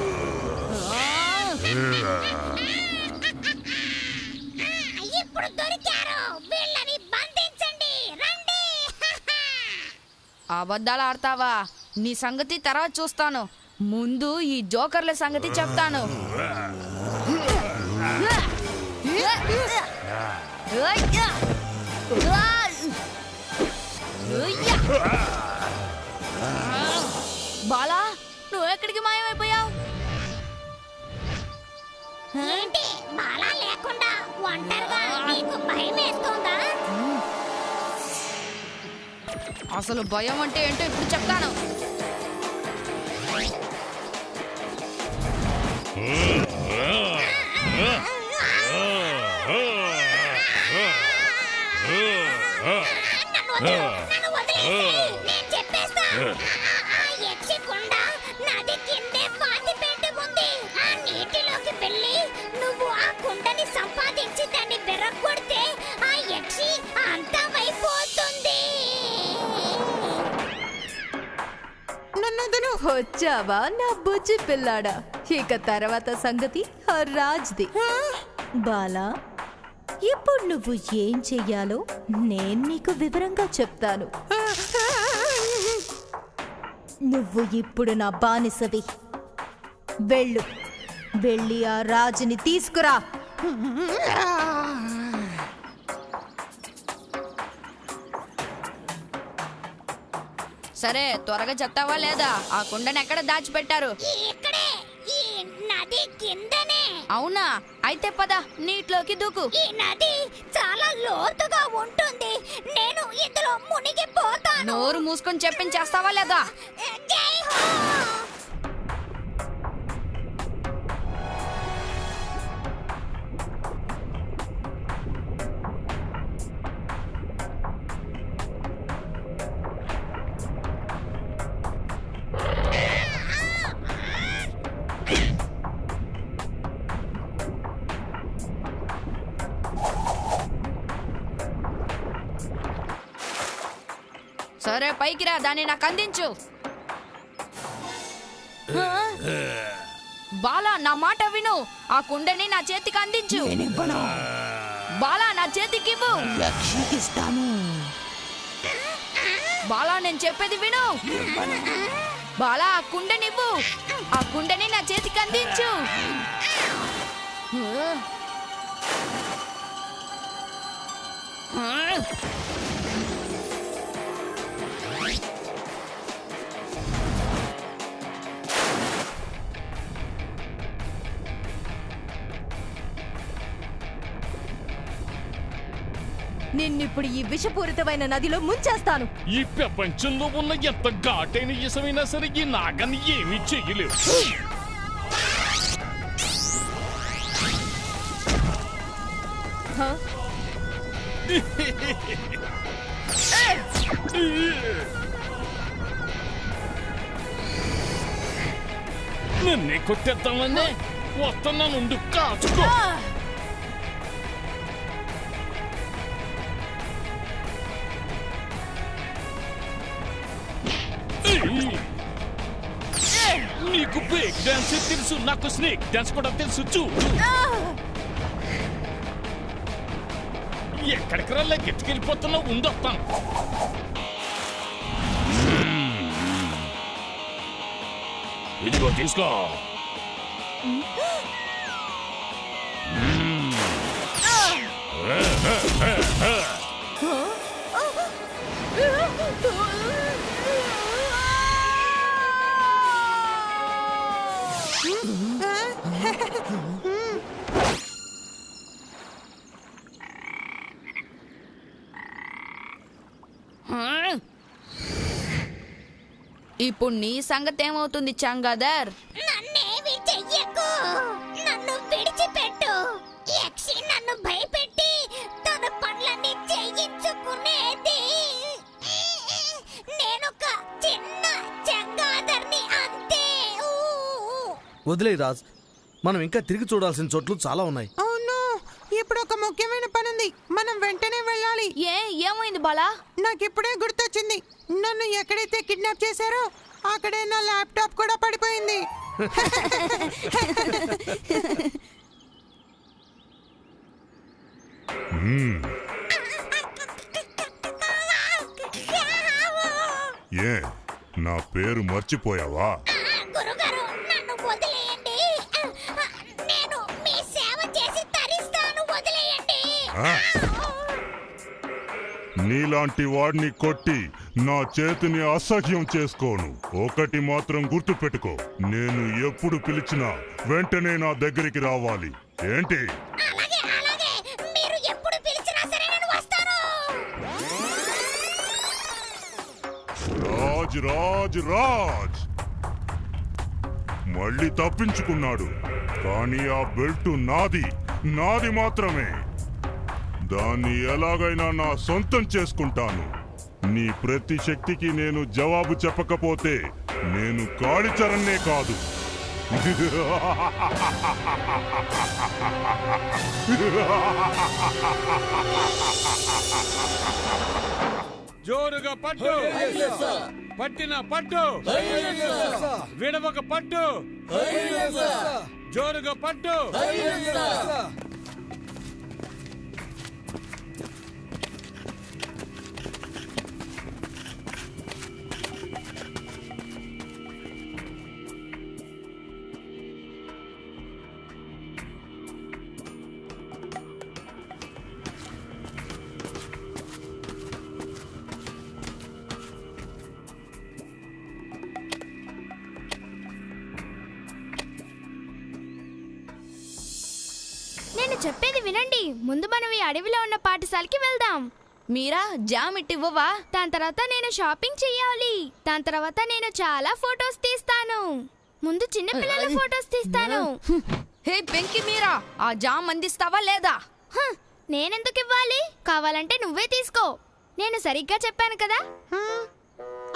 ఇప్పుడు దొరికారు. వీళ్ళని బంధించండి, రండి. అబద్ధాలు ఆడతావా? నీ సంగతి తర్వాత చూస్తాను. ముందు ఈ జోకర్ల సంగతి చెప్తాను. బాలా, నువ్వు ఎక్కడికి మాయమైపోయావు? ఏంటి బాలా లేకుండా ఒంటరిగా నీకు భయం వేస్తోందా? అసలు భయం అంటే ఏంటో ఇప్పుడు చెప్తాను. నన్ను వదిలేసేయ్. నేను చెప్పేస్తా. ఆ యక్షి కుండ నది కిందే పాతి పెట్టి ఉంది. ఆ నీటిలోకి వెళ్ళి నువ్వు ఆ కుండని సంపాదించి దాన్ని బెరగొడితే ఆ యక్షి అంతమైపోతుంది. వచ్చావా నా బుజ్జి పిల్లాడా? ఇక తర్వాత సంగతి ఆ రాజ్ది. బాలా, ఇప్పుడు నువ్వు ఏం చెయ్యాలో నేను నీకు వివరంగా చెప్తాను. నువ్వు ఇప్పుడు నా బానిసవి. వెళ్ళి ఆ రాజుని తీసుకురా. సరే, త్వరగా చెప్తావా లేదా? ఆ కుండని ఎక్కడ దాచిపెట్టారు? ఇక్కడే, ఈ నది కిందనే. అవునా? అయితే పద, నీటిలోకి దూకు. ఈ నది చాలా లోతుగా ఉంటుంది. నేను ఇందులో మునిగిపోతాను. నోరు మూసుకొని చెప్పించేస్తావా లేదా? జై హో. సరే, పైకి రా, దాన్ని నాకు అందించు. బాలా, నా మాట విను. ఆ కుండని నా చేతికి అందించు. బాలా, నా చేతికి ఇవ్వు. బాలా, నేను చెప్పేది విను. బాలా, ఆ కుండనివ్వు. ఆ కుండని నా చేతికి అందించు. నిన్నిప్పుడు ఈ విషపూరితమైన నదిలో ముంచేస్తాను. ఈ ప్రపంచంలో ఉన్న ఎంత ఘాటైన ఇసమైనా సరే ఈ నాగని ఏమీ చెయ్యలేవు. నన్నే కొట్టేద్దామనే వస్తున్నా, నుండి కాచుకో. నీకు బ్రేక్ డాన్స్ తెలుసు, నాకు స్నేక్ డాన్స్ కూడా తెలుసు. చూడు ఎక్కడికి రా, ఎత్తుకెళ్ళిపోతున్నావు. ఉండొస్తాను. ఇదిగో తీసుకో. ఇప్పుడు నీ సంగతి ఏమవుతుంది చంగాదర్? నన్నేమి చెయ్యకు. నన్ను విడిచిపెట్టు. యక్షి నన్ను భయపెట్టి తన పనులన్నీ చేయించుకునేది. నేనొక చిన్న చంగాదర్ని అంతే. వదిలే రాజ్, మనం ఇంకా తిరిగి చూడాల్సిన చోట్లు చాలా ఉన్నాయి. అవును, ఇప్పుడు ఒక ముఖ్యమైన పని ఉంది. మనం వెంటనే వెళ్ళాలి. ఏమైంది బాలా? నాకు ఇప్పుడే గుర్తొచ్చింది. నన్ను ఎక్కడైతే కిడ్నాప్ చేశారో అక్కడే నా ల్యాప్టాప్ కూడా పడిపోయింది. ఏ, నా పేరు మర్చిపోయావా? గురుగారు, నన్ను వదిలేయండి. నేను మీ సేవ చేసి తరిస్తాను. వదిలేయండి. నీలాంటి వాడిని కొట్టి నా చేతిని అసహ్యం చేసుకోను. ఒకటి మాత్రం గుర్తుపెట్టుకో, నేను ఎప్పుడు పిలిచినా వెంటనే నా దగ్గరికి రావాలి. ఏంటి? అలాగే అలాగే, మీరు ఎప్పుడు పిలిచినా సరే నేను వస్తాను. రాజ్ రాజ్ రాజ్ మళ్ళీ తప్పించుకున్నాడు. కానీ ఆ బెల్ట్ నాది మాత్రమే. దాన్ని ఎలాగైనా నా సొంతం చేసుకుంటాను. నీ ప్రతి శక్తికి నేను జవాబు చెప్పకపోతే నేను కాళిచరణ్నే కాదు. జోరుగా పట్టు, పట్టిన పట్టు, విడవక పట్టు, జోరుగా పట్టు. నేను చెప్పేది వినండి. ముందు మనం ఈ అడవిలో ఉన్న పాఠశాలకి వెళ్దాం. మీరా జామ్ ఇవ్వవా? దాని తర్వాత నేను షాపింగ్ చెయ్యాలి. దాని తర్వాత నేను చాలా ఫొటోస్ తీస్తాను. ముందు చిన్న పిల్లల ఫొటోస్ తీస్తాను. హే పెంకి మీరా, ఆ జామ్ అందిస్తావా లేదా? నేనెందుకు ఇవ్వాలి? కావాలంటే నువ్వే తీసుకో. నేను సరిగ్గా చెప్పాను కదా?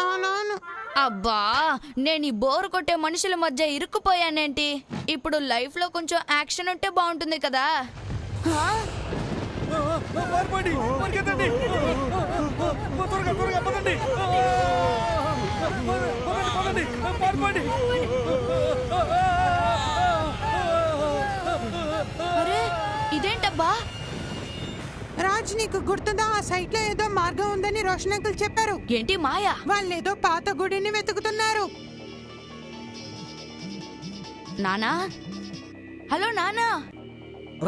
అవునవును. అబ్బా, నేను ఈ బోరు కొట్టే మనుషుల మధ్య ఇరుక్కుపోయానేంటి? ఇప్పుడు లైఫ్ లో కొంచెం యాక్షన్ ఉంటే బాగుంటుంది కదా. అరే ఇదేంటబ్బా? రాజ్, నీకు గుర్తుందా? ఆ సైట్ లో ఏదో మార్గం ఉందని రోషన్ అంకుల్ చెప్పారు. ఏంటి మాయా? వాళ్ళేదో పాత గుడిని వెతుకుతున్నారు. నానా, హలో నానా.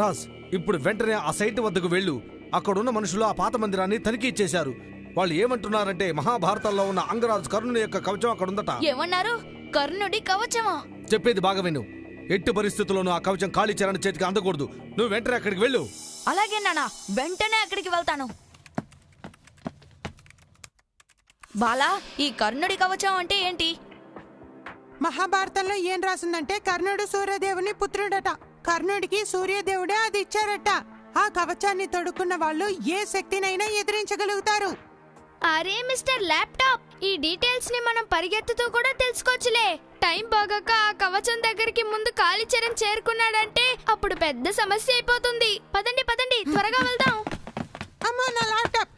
రాజ్, ఇప్పుడు వెంటనే ఆ సైట్ వద్దకు వెళ్ళు. అక్కడున్న మనుషులు ఆ పాత మందిరాన్ని తనిఖీ చేశారు. వాళ్ళు ఏమంటున్నారంటే మహాభారతంలో ఉన్న అంగరాజు కర్ణుని యొక్క కవచం అక్కడ ఉందట. ఏమన్నారు? కర్ణుడి కవచమా? చెప్పేది బాగా విను. ఎట్టి పరిస్థితుల్లోనూ ఆ కవచం కాళీచరణ చేతికి అందకూడదు. నువ్వు వెంటనే అక్కడికి వెళ్ళు. అలాగే నానా, వెంటనే అక్కడికి వెళ్తాను. బాలా, ఈ కర్ణుడి కవచం అంటే ఏంటి? మహాభారతంలో ఏం రాసిందంటే కర్ణుడు సూర్యదేవుని పుత్రుడట. కర్ణుడికి సూర్యదేవుడే అది ఇచ్చారట. ఆ కవచాన్ని తొడుక్కున్న వాళ్ళు ఏ శక్తినైనా ఎదిరించగలుగుతారు. అరే మిస్టర్ ల్యాప్టాప్, ఈ డీటెయిల్స్ ని మనం పరిగెత్తుతూ కూడా తెలుసుకోవచ్చులే. టైం బాగాక ఆ కవచం దగ్గరికి ముందు కాళీచరణ్ చేరుకున్నాడంటే అప్పుడు పెద్ద సమస్య అయిపోతుంది. పదండి పదండి, త్వరగా వెళ్దాం. అమ్మో, నా ల్యాప్టాప్.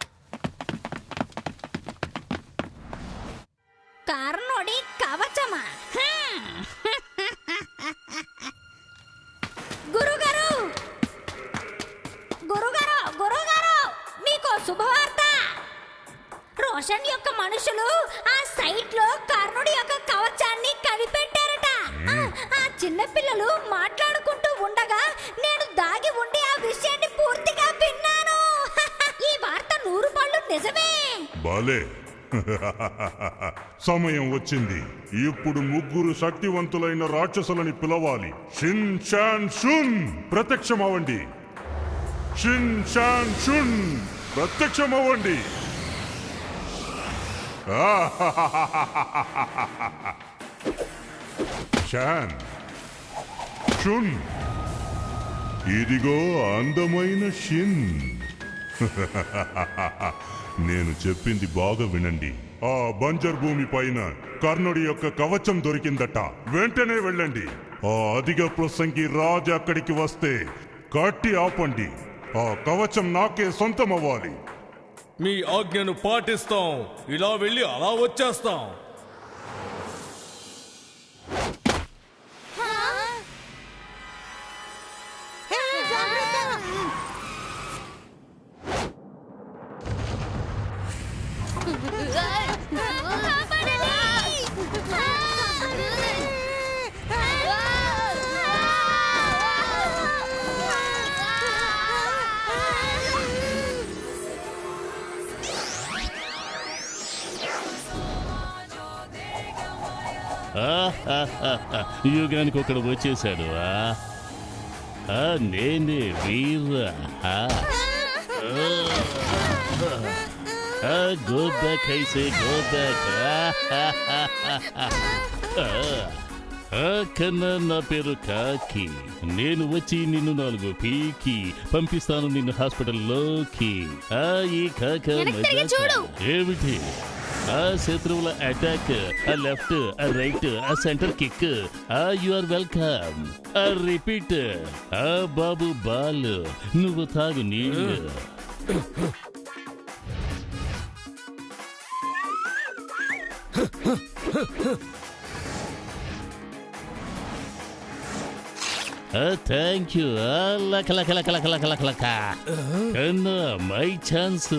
కర్ణుడి కవచమా? గురుగారు, గురుగారు, గురుగారు, మీకు శుభవార్త. రోషన్ యొక్క మనుషులు ఆ సైట్ లో కర్ణుడి యొక్క కవచాన్ని కనిపెట్టారట. ఆ చిన్న పిల్లలు మాట్లాడుకుంటూ ఉండగా నేను దాగి ఉండి ఆ విషయాన్ని పూర్తిగా విన్నాను. ఈ వార్త 100 పళ్ళు నిజమే. బాలే, సమయం వచ్చింది. ఇప్పుడు ముగ్గురు శక్తివంతులైన రాక్షసులని పిలవాలి. షిన్ షాన్ షున్, ప్రత్యక్షమవ్వండి. షిన్ షాన్ షున్, ప్రత్యక్షమవ్వండి. షాన్ షున్, ఇదిగో అందమైన షిన్. నేను చెప్పింది బాగా వినండి. ఆ బంజర్ భూమి పైన కర్ణుడి యొక్క కవచం దొరికిందట. వెంటనే వెళ్ళండి. ఆ అధిక ప్రసంగి రాజు అక్కడికి వస్తే కట్టి ఆపండి. ఆ కవచం నాకే సొంతమవ్వాలి. మీ ఆజ్ఞను పాటిస్తాం. ఇలా వెళ్ళి అలా వచ్చేస్తాం. యుగానికి ఒకడు వచ్చేసాడు. నేనే Veera. Go back, I say go. కన్నా నా పేరు కాకి. నేను వచ్చి నిన్ను 4 పీకి పంపిస్తాను నిన్ను హాస్పిటల్లోకి. ఈ కాక ఏమిటి? ఆ శత్రువుల అటాక్, ఆ లెఫ్ట్, ఆ రైట్, ఆ centre kick. You are welcome. Repeat. బాబు బాల్, నువ్వు తాగు నీళ్ళు. Thank you. కన్నా మై ఛాన్స్.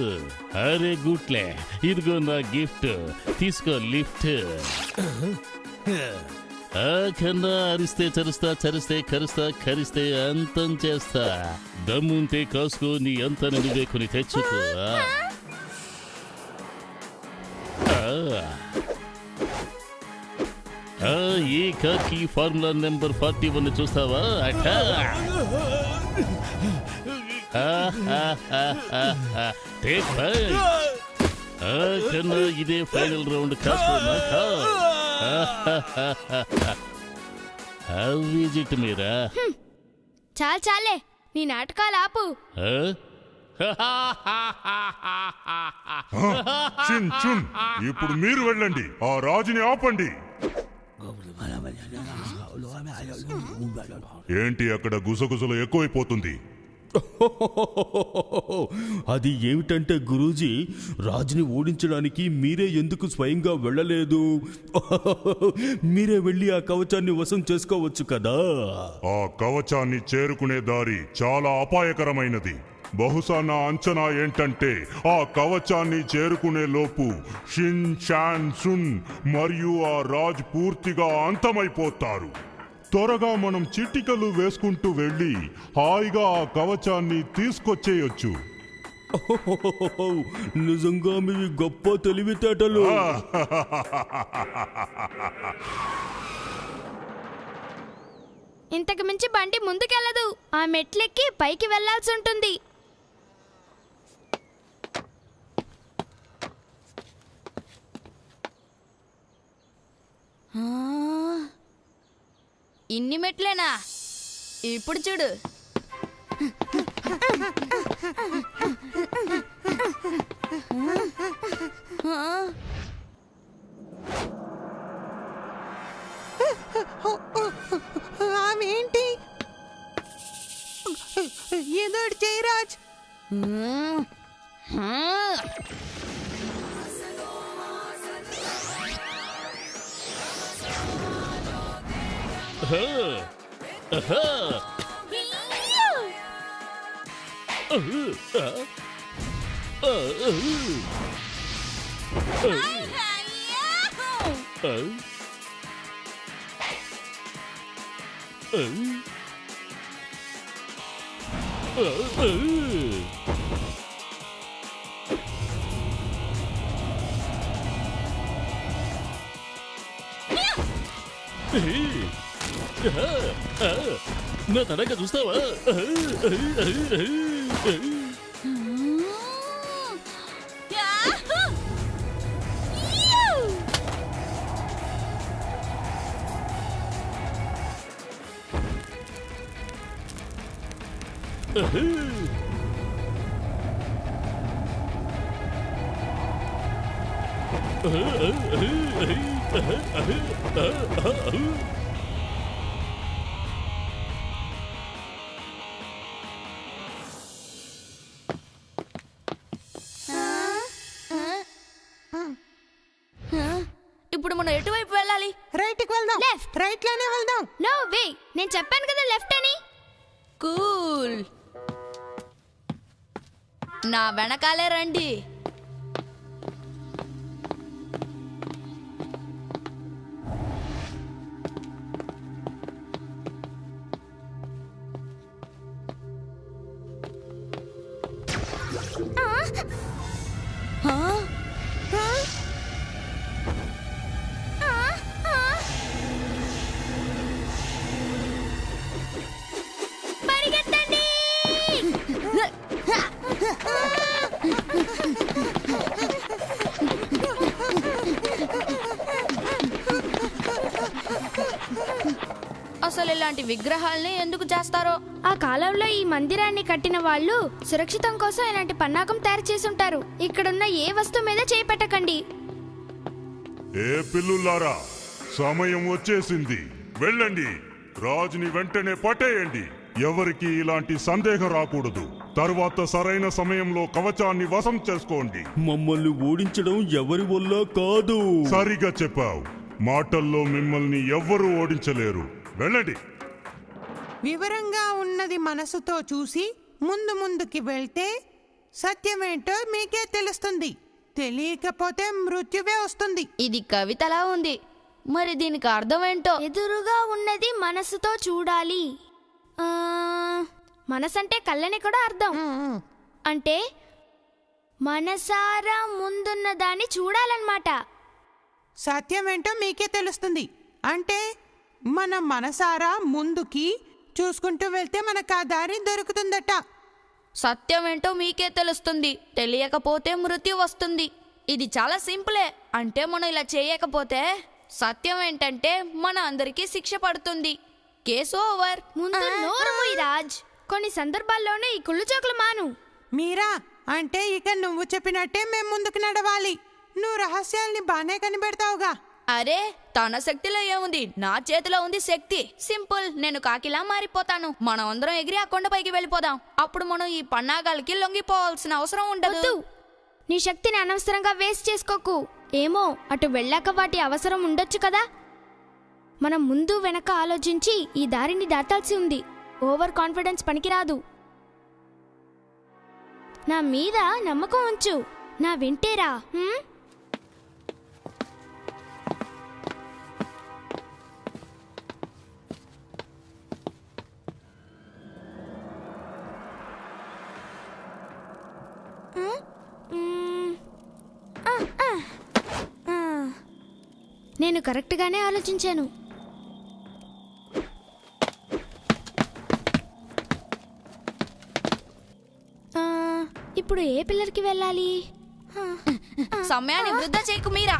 అరే గుట్లే, ఇదిగో నా గిఫ్ట్, తీసుకో లిఫ్ట్. కన్నా అరిస్తే చరుస్తా, చరిస్తే కరుస్తా, కరిస్తే అంతం చేస్తా. దమ్ముంటే కాసుకో, నీ అంత నువ్వే కొని తెచ్చుకో. ఈ కాకి ఫార్ములా నెంబర్ 41 చూస్తావా? కన్నా ఇదే ఫైనల్ రౌండ్. కాసుకో. విజిట్ మీరా? చాలే నీ నాటకాలు ఆపు. ఇప్పుడు మీరు వెళ్ళండి, ఆ రాజుని ఆపండి. ఏంటి అక్కడ గుసగుసలు ఎక్కువైపోతుంది? అది ఏమిటంటే గురూజీ, రాజుని ఓడించడానికి మీరే ఎందుకు స్వయంగా వెళ్ళలేదు? మీరే వెళ్ళి ఆ కవచాన్ని వశం చేసుకోవచ్చు కదా. ఆ కవచాన్ని చేరుకునే దారి చాలా అపాయకరమైనది. బహుశా నా అంచనా ఏంటంటే ఆ కవచాన్ని చేరుకునే లోపు షిన్ షాన్ సున్ మరియు ఆ రాజ్ పూర్తిగా అంతమైపోతారు. త్వరగా మనం చిటికలు వేసుకుంటూ వెళ్ళి హాయిగా ఆ కవచాన్ని తీసుకొచ్చేయొచ్చు. నిజంగా మీవి గొప్ప తెలివితేటలు. ఇంతకు మించి బండి ముందుకెళ్ళదు. ఆ మెట్లెక్కి పైకి వెళ్లాల్సి ఉంటుంది. ఇన్ని మెట్లేనా? ఇప్పుడు చూడు. ఆమెంటి? ఏదో జయరాజ్. నా తడక చూస్తావా? ఇప్పుడు మనం ఎటువైపు వెళ్ళాలి? రైట్ కి వెళ్దాం. రైట్ లోనే వెళ్దాం. నో వే, నేను చెప్పాను కదా లెఫ్ట్ అని. కూల్, నా వెనకాలే రండి. పరిగెత్తండి. అసలు ఇలాంటి విగ్రహాల్ని ఎందుకు చేస్తారో? ఆ కాలంలో ఈ మందిరాన్ని కట్టిన వాళ్ళు సురక్షితం కోసం ఇలాంటి పన్నాగం తయారు చేసుంటారు. ఇక్కడున్న ఏ వస్తువు మీద చేయి పెట్టకండి. ఏ పిల్లులారా, సమయం వచ్చేసింది, వెళ్ళండి. రాజుని వెంటనే పట్టేయండి. ఎవరికి ఇలాంటి సందేహం రాకూడదు. తర్వాత సరైన సమయంలో కవచాన్ని వశం చేసుకోండి. మమ్మల్ని ఓడించడం ఎవరి వల్ల కాదు. సరిగా చెప్పావు. మాటల్లో మిమ్మల్ని ఎవ్వరూ ఓడించలేరు. వెళ్ళండి. వివరంగా ఉన్నది మనసుతో చూసి ముందుకి వెళ్తే సత్యమేంటో మీకే తెలుస్తుంది. తెలియకపోతే మృత్యువే వస్తుంది. ఇది కవితలా ఉంది. మరి దీనికి అర్థం ఏంటో? ఎదురుగా ఉన్నది మనసుతో చూడాలి. మనసంటే కళ్ళని కూడా అర్థం. అంటే మనసారా ముందున్న దాన్ని చూడాలన్నమాట. సత్యమేంటో మీకే తెలుస్తుంది. అంటే మన మనసారా ముందుకి చూసుకుంటూ వెళ్తే మనకు ఆ దారి దొరుకుతుందట. సత్యమేంటో మీకే తెలుస్తుంది. తెలియకపోతే మృత్యు వస్తుంది. ఇది చాలా సింపులే. అంటే మనం ఇలా చేయకపోతే సత్యం ఏంటంటే మన అందరికీ శిక్ష పడుతుంది. Case over. ముందు నోరు మూయి రాజ్. కొన్ని సందర్భాల్లోనే ఈ కుళ్ళు జోకులు మాను. మీరా అంటే ఇక నువ్వు చెప్పినట్టే మేము ముందుకు నడవాలి. నువ్వు రహస్యాల్ని బానే కనిపెడతావుగా. అరే, తన శక్తిలో ఏముంది? నా చేతిలో ఉంది శక్తి. సింపుల్. నేను కాకిలా మారిపోతాను. మనం అందరం ఎగిరి ఆ కొండపైకి వెళ్ళిపోదాం. అప్పుడు మనం ఈ పన్నాగాలకి లొంగిపోవాల్సిన అవసరం ఉండదు. నీ శక్తిని అనవసరంగా వేస్ట్ చేసుకోకు. ఏమో, అటు వెళ్ళాక వాటి అవసరం ఉండొచ్చు కదా. మనం ముందు వెనక ఆలోచించి ఈ దారిని దాటాల్సి ఉంది. ఓవర్ కాన్ఫిడెన్స్ పనికిరాదు. నా మీద నమ్మకం ఉంచు. నా వింటేరా. నేను కరెక్ట్గానే ఆలోచించాను. ఇప్పుడు ఏ పిల్లర్కి వెళ్ళాలి? సమయాన్ని వృధా చేయకు మీరా.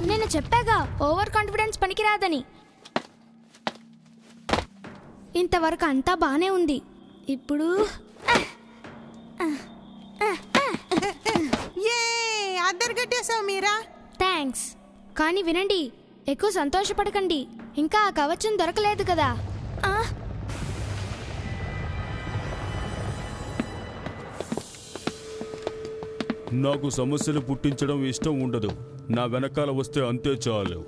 నేను చెప్పాగా ఓవర్ కాన్ఫిడెన్స్ పనికిరాదని. ఇంతవరకు అంతా బానే ఉంది. ఇప్పుడు అద్దరిగట్టేసావు మీరా. థ్యాంక్స్. కానీ వినండి, ఎక్కువ సంతోషపడకండి. ఇంకా ఆ కవచం దొరకలేదు కదా. నాకు సమస్యలు పుట్టించడం ఇష్టం ఉండదు. నా వెనకాల వస్తే అంతే చాలు.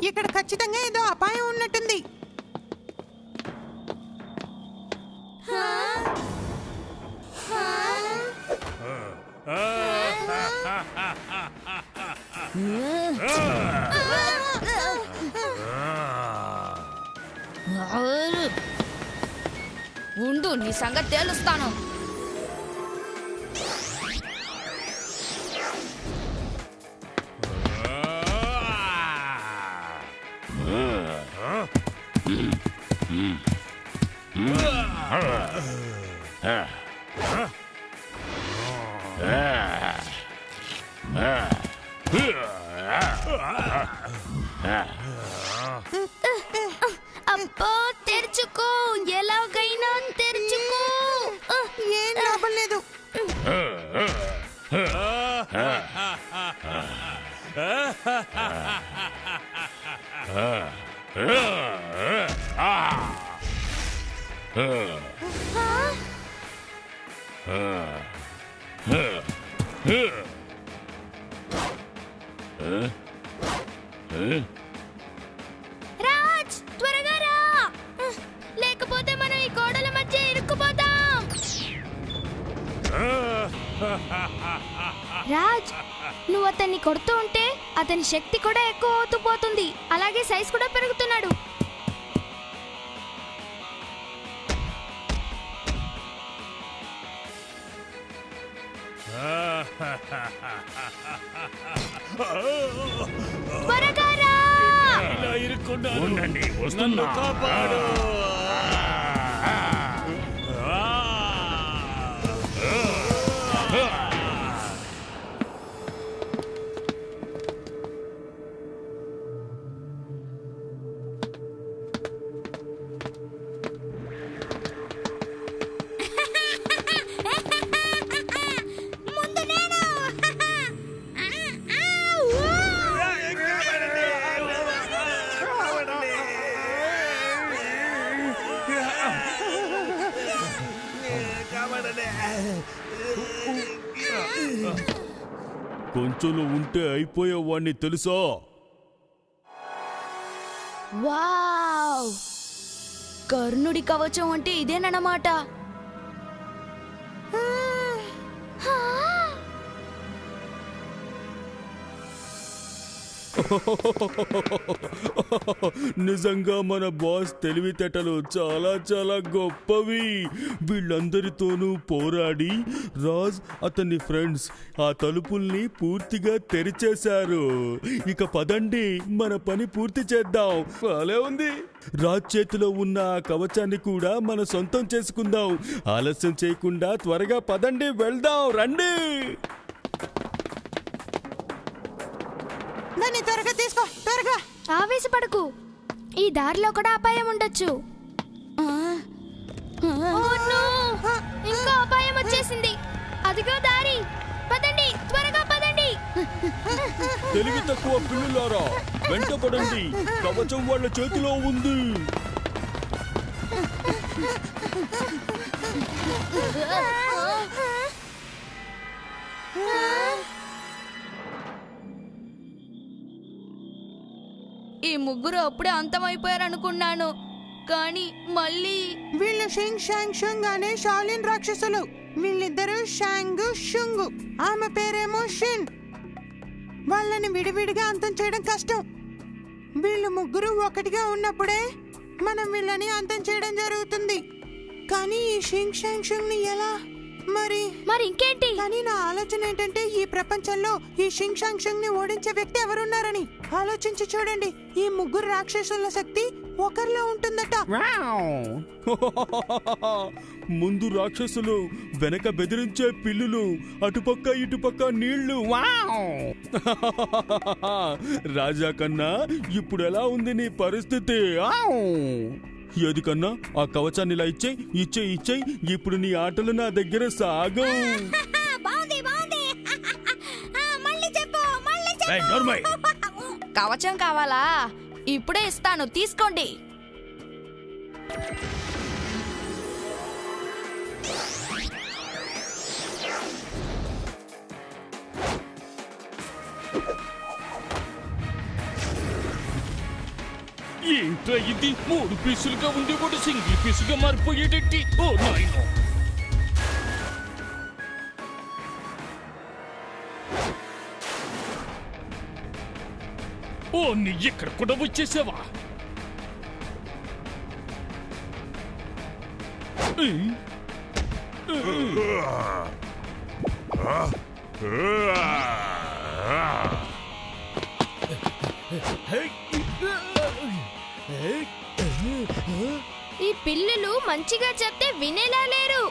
ఇక్కడ ఖచ్చితంగా ఏదో అపాయం ఉన్నట్టుంది. ఉండు, నీ సంగతి తేలుస్తాను. అబ్బో, తెరుచుకో, ఎలాగైనా తెరుచుకో. ఏం లాభం లేదు. రాజ్, రాజ్, నువ్వు అతన్ని కొడుతూ ఉంటే అతని శక్తి కూడా ఎక్కువ అవుతూ పోతుంది, అలాగే సైజ్ కూడా పెరుగుతున్నాడు. త్వరగా రా! ఉండండి, వస్తున్నా. కొంచెంలో ఉంటే అయిపోయేవాణ్ణి తెలుసా? వావ్! కర్ణుడి కవచం అంటే ఇదేనన్నమాట. నిజంగా మన బాస్ తెలివితేటలు చాలా చాలా గొప్పవి. వీళ్ళందరితోనూ పోరాడి రాజ్ అతని ఫ్రెండ్స్ ఆ తలుపుల్ని పూర్తిగా తెరిచేశారు. ఇక పదండి, మన పని పూర్తి చేద్దాం. అలే ఉంది. రాజ్ చేతిలో ఉన్న ఆ కవచాన్ని కూడా మన సొంతం చేసుకుందాం. ఆలస్యం చేయకుండా త్వరగా పదండి, వెళ్దాం. రండి. త్వరగా తీసుకో, త్వరగా. ఆవేశపడకు, ఈ దారిలో కూడా అపాయం ఉండొచ్చు. ఇంకా అపాయం వచ్చేసింది. అదిగో దారి. పదండి, త్వరగా పదండి. తెలివి తక్కువ పిల్లులారా, వెంటపడండి. కవచం వాళ్ళ చేతిలో ఉంది. ఈ ముగ్గురు అప్పుడే అంతమైపోయారనుకున్నాను, కానీ మళ్ళీ వీళ్ళు షింగ్ షాంగ్ షుంగ్ అనే షాలిన్ రాక్షసులు. వీళ్ళిద్దరూ షాంగ్ షుంగ్, ఆమె పేరేమో షిన్. వాళ్ళని విడివిడిగా అంతం చేయడం కష్టం. వీళ్ళు ముగ్గురు ఒకటిగా ఉన్నప్పుడే మనం వీళ్ళని అంతం చేయడం జరుగుతుంది. కానీ ఈ షింగ్ షాంగ్ షుంగ్ ని ఎలా? మరి ఇంకేంటి? కానీ నా ఆలోచన ఏంటంటే, ఈ ప్రపంచంలో ఈ షింగ్ షాంగ్ షుంగ్ ని ఓడించే వ్యక్తి ఎవరున్నారని ఆలోచించి చూడండి. ఈ ముగ్గురు రాక్షసుల శక్తి ఒకరిలో ఉంటుందట. ముందు రాక్షసులు, వెనక బెదిరించే పిల్లులు, అటుపక్క ఇటుపక్క నీళ్లు. రాజా కన్నా ఇప్పుడు ఎలా ఉంది నీ పరిస్థితి? ఏది కన్నా, ఆ కవచాన్ని ఇలా ఇచ్చేయి. ఇప్పుడు నీ ఆటలు నా దగ్గర సాగు. కవచం కావాలా? ఇప్పుడే ఇస్తాను, తీసుకోండి. ఏంట్రా ఇది? 3 పీసులుగా ఉండి కూడా సింగిల్ పీసుగా మారిపోయేటట్టి. ఓ నాయనో! ఓ, నీ ఇక్కడ కూడా వచ్చేసావా? ఈ పిల్లులు మంచిగా చెప్తే వినేలా లేరు.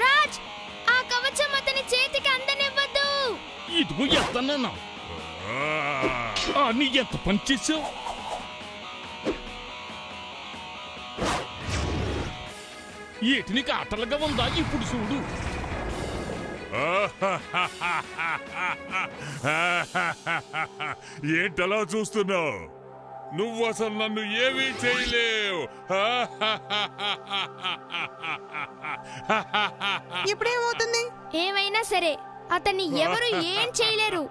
రాజ్, ఆ కవచం అతని చేతికి అందనివ్వద్దు. ఇదిగో ఎత్తన్నా. నీ ఎంత పని చేసావు? ఏటిని కాటలుగా ఉందా ఇప్పుడు చూడు. ఏంటలా చూస్తున్నావు? నువ్వు అసలు నన్ను ఏమీ చేయలేవు. ఇప్పుడేమవుతుంది? ఏమైనా సరే అతన్ని ఎవరు ఏం చేయలేరు.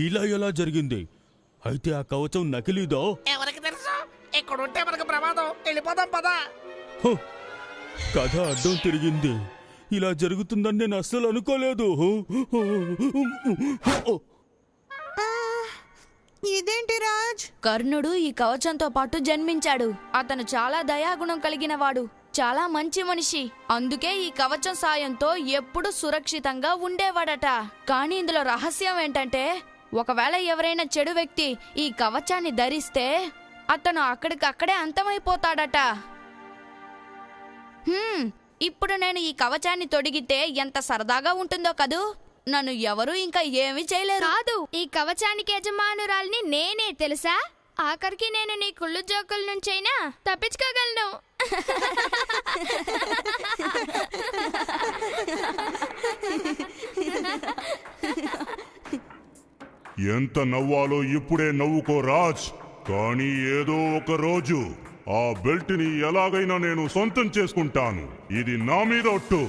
ఇలా ఎలా జరిగింది? అయితే ఆ కవచం నకిలీదో? ఎవరికి తెలుసు? ఇక్కడ ఉంటే మనకు ప్రమాదం. వెళ్ళిపోదాం పదా. కథ అడ్డం తిరిగింది. ఇలా జరుగుతుందని నేను అస్సలు అనుకోలేదు. ఇదేంటి రాజ్? కర్ణుడు ఈ కవచంతో పాటు జన్మించాడు. అతను చాలా దయాగుణం కలిగిన వాడు, చాలా మంచి మనిషి. అందుకే ఈ కవచం సాయంతో ఎప్పుడు సురక్షితంగా ఉండేవాడట. కానీ ఇందులో రహస్యం ఏంటంటే, ఒకవేళ ఎవరైనా చెడు వ్యక్తి ఈ కవచాన్ని ధరిస్తే అతను అక్కడికక్కడే అంతమైపోతాడట. ఇప్పుడు నేను ఈ కవచాన్ని తొడిగితే ఎంత సరదాగా ఉంటుందో కదూ. నన్ను ఎవరు ఇంకా ఏమీ చేయలేరు. కాదు, ఈ కవచానికి యజమానురాల్ని నేనే, తెలుసా? ఆఖరికి నేను నీ కుళ్ళు జోకుల నుంచైనా తప్పించుకోగలను. ఎంత నవ్వాలో ఇప్పుడే నవ్వుకో రాజ్. కానీ ఏదో ఒక రోజు ఆ బెల్ట్ ని ఎలాగైనా నేను సొంతం చేసుకుంటాను. ఇది నా మీద ఒట్టు.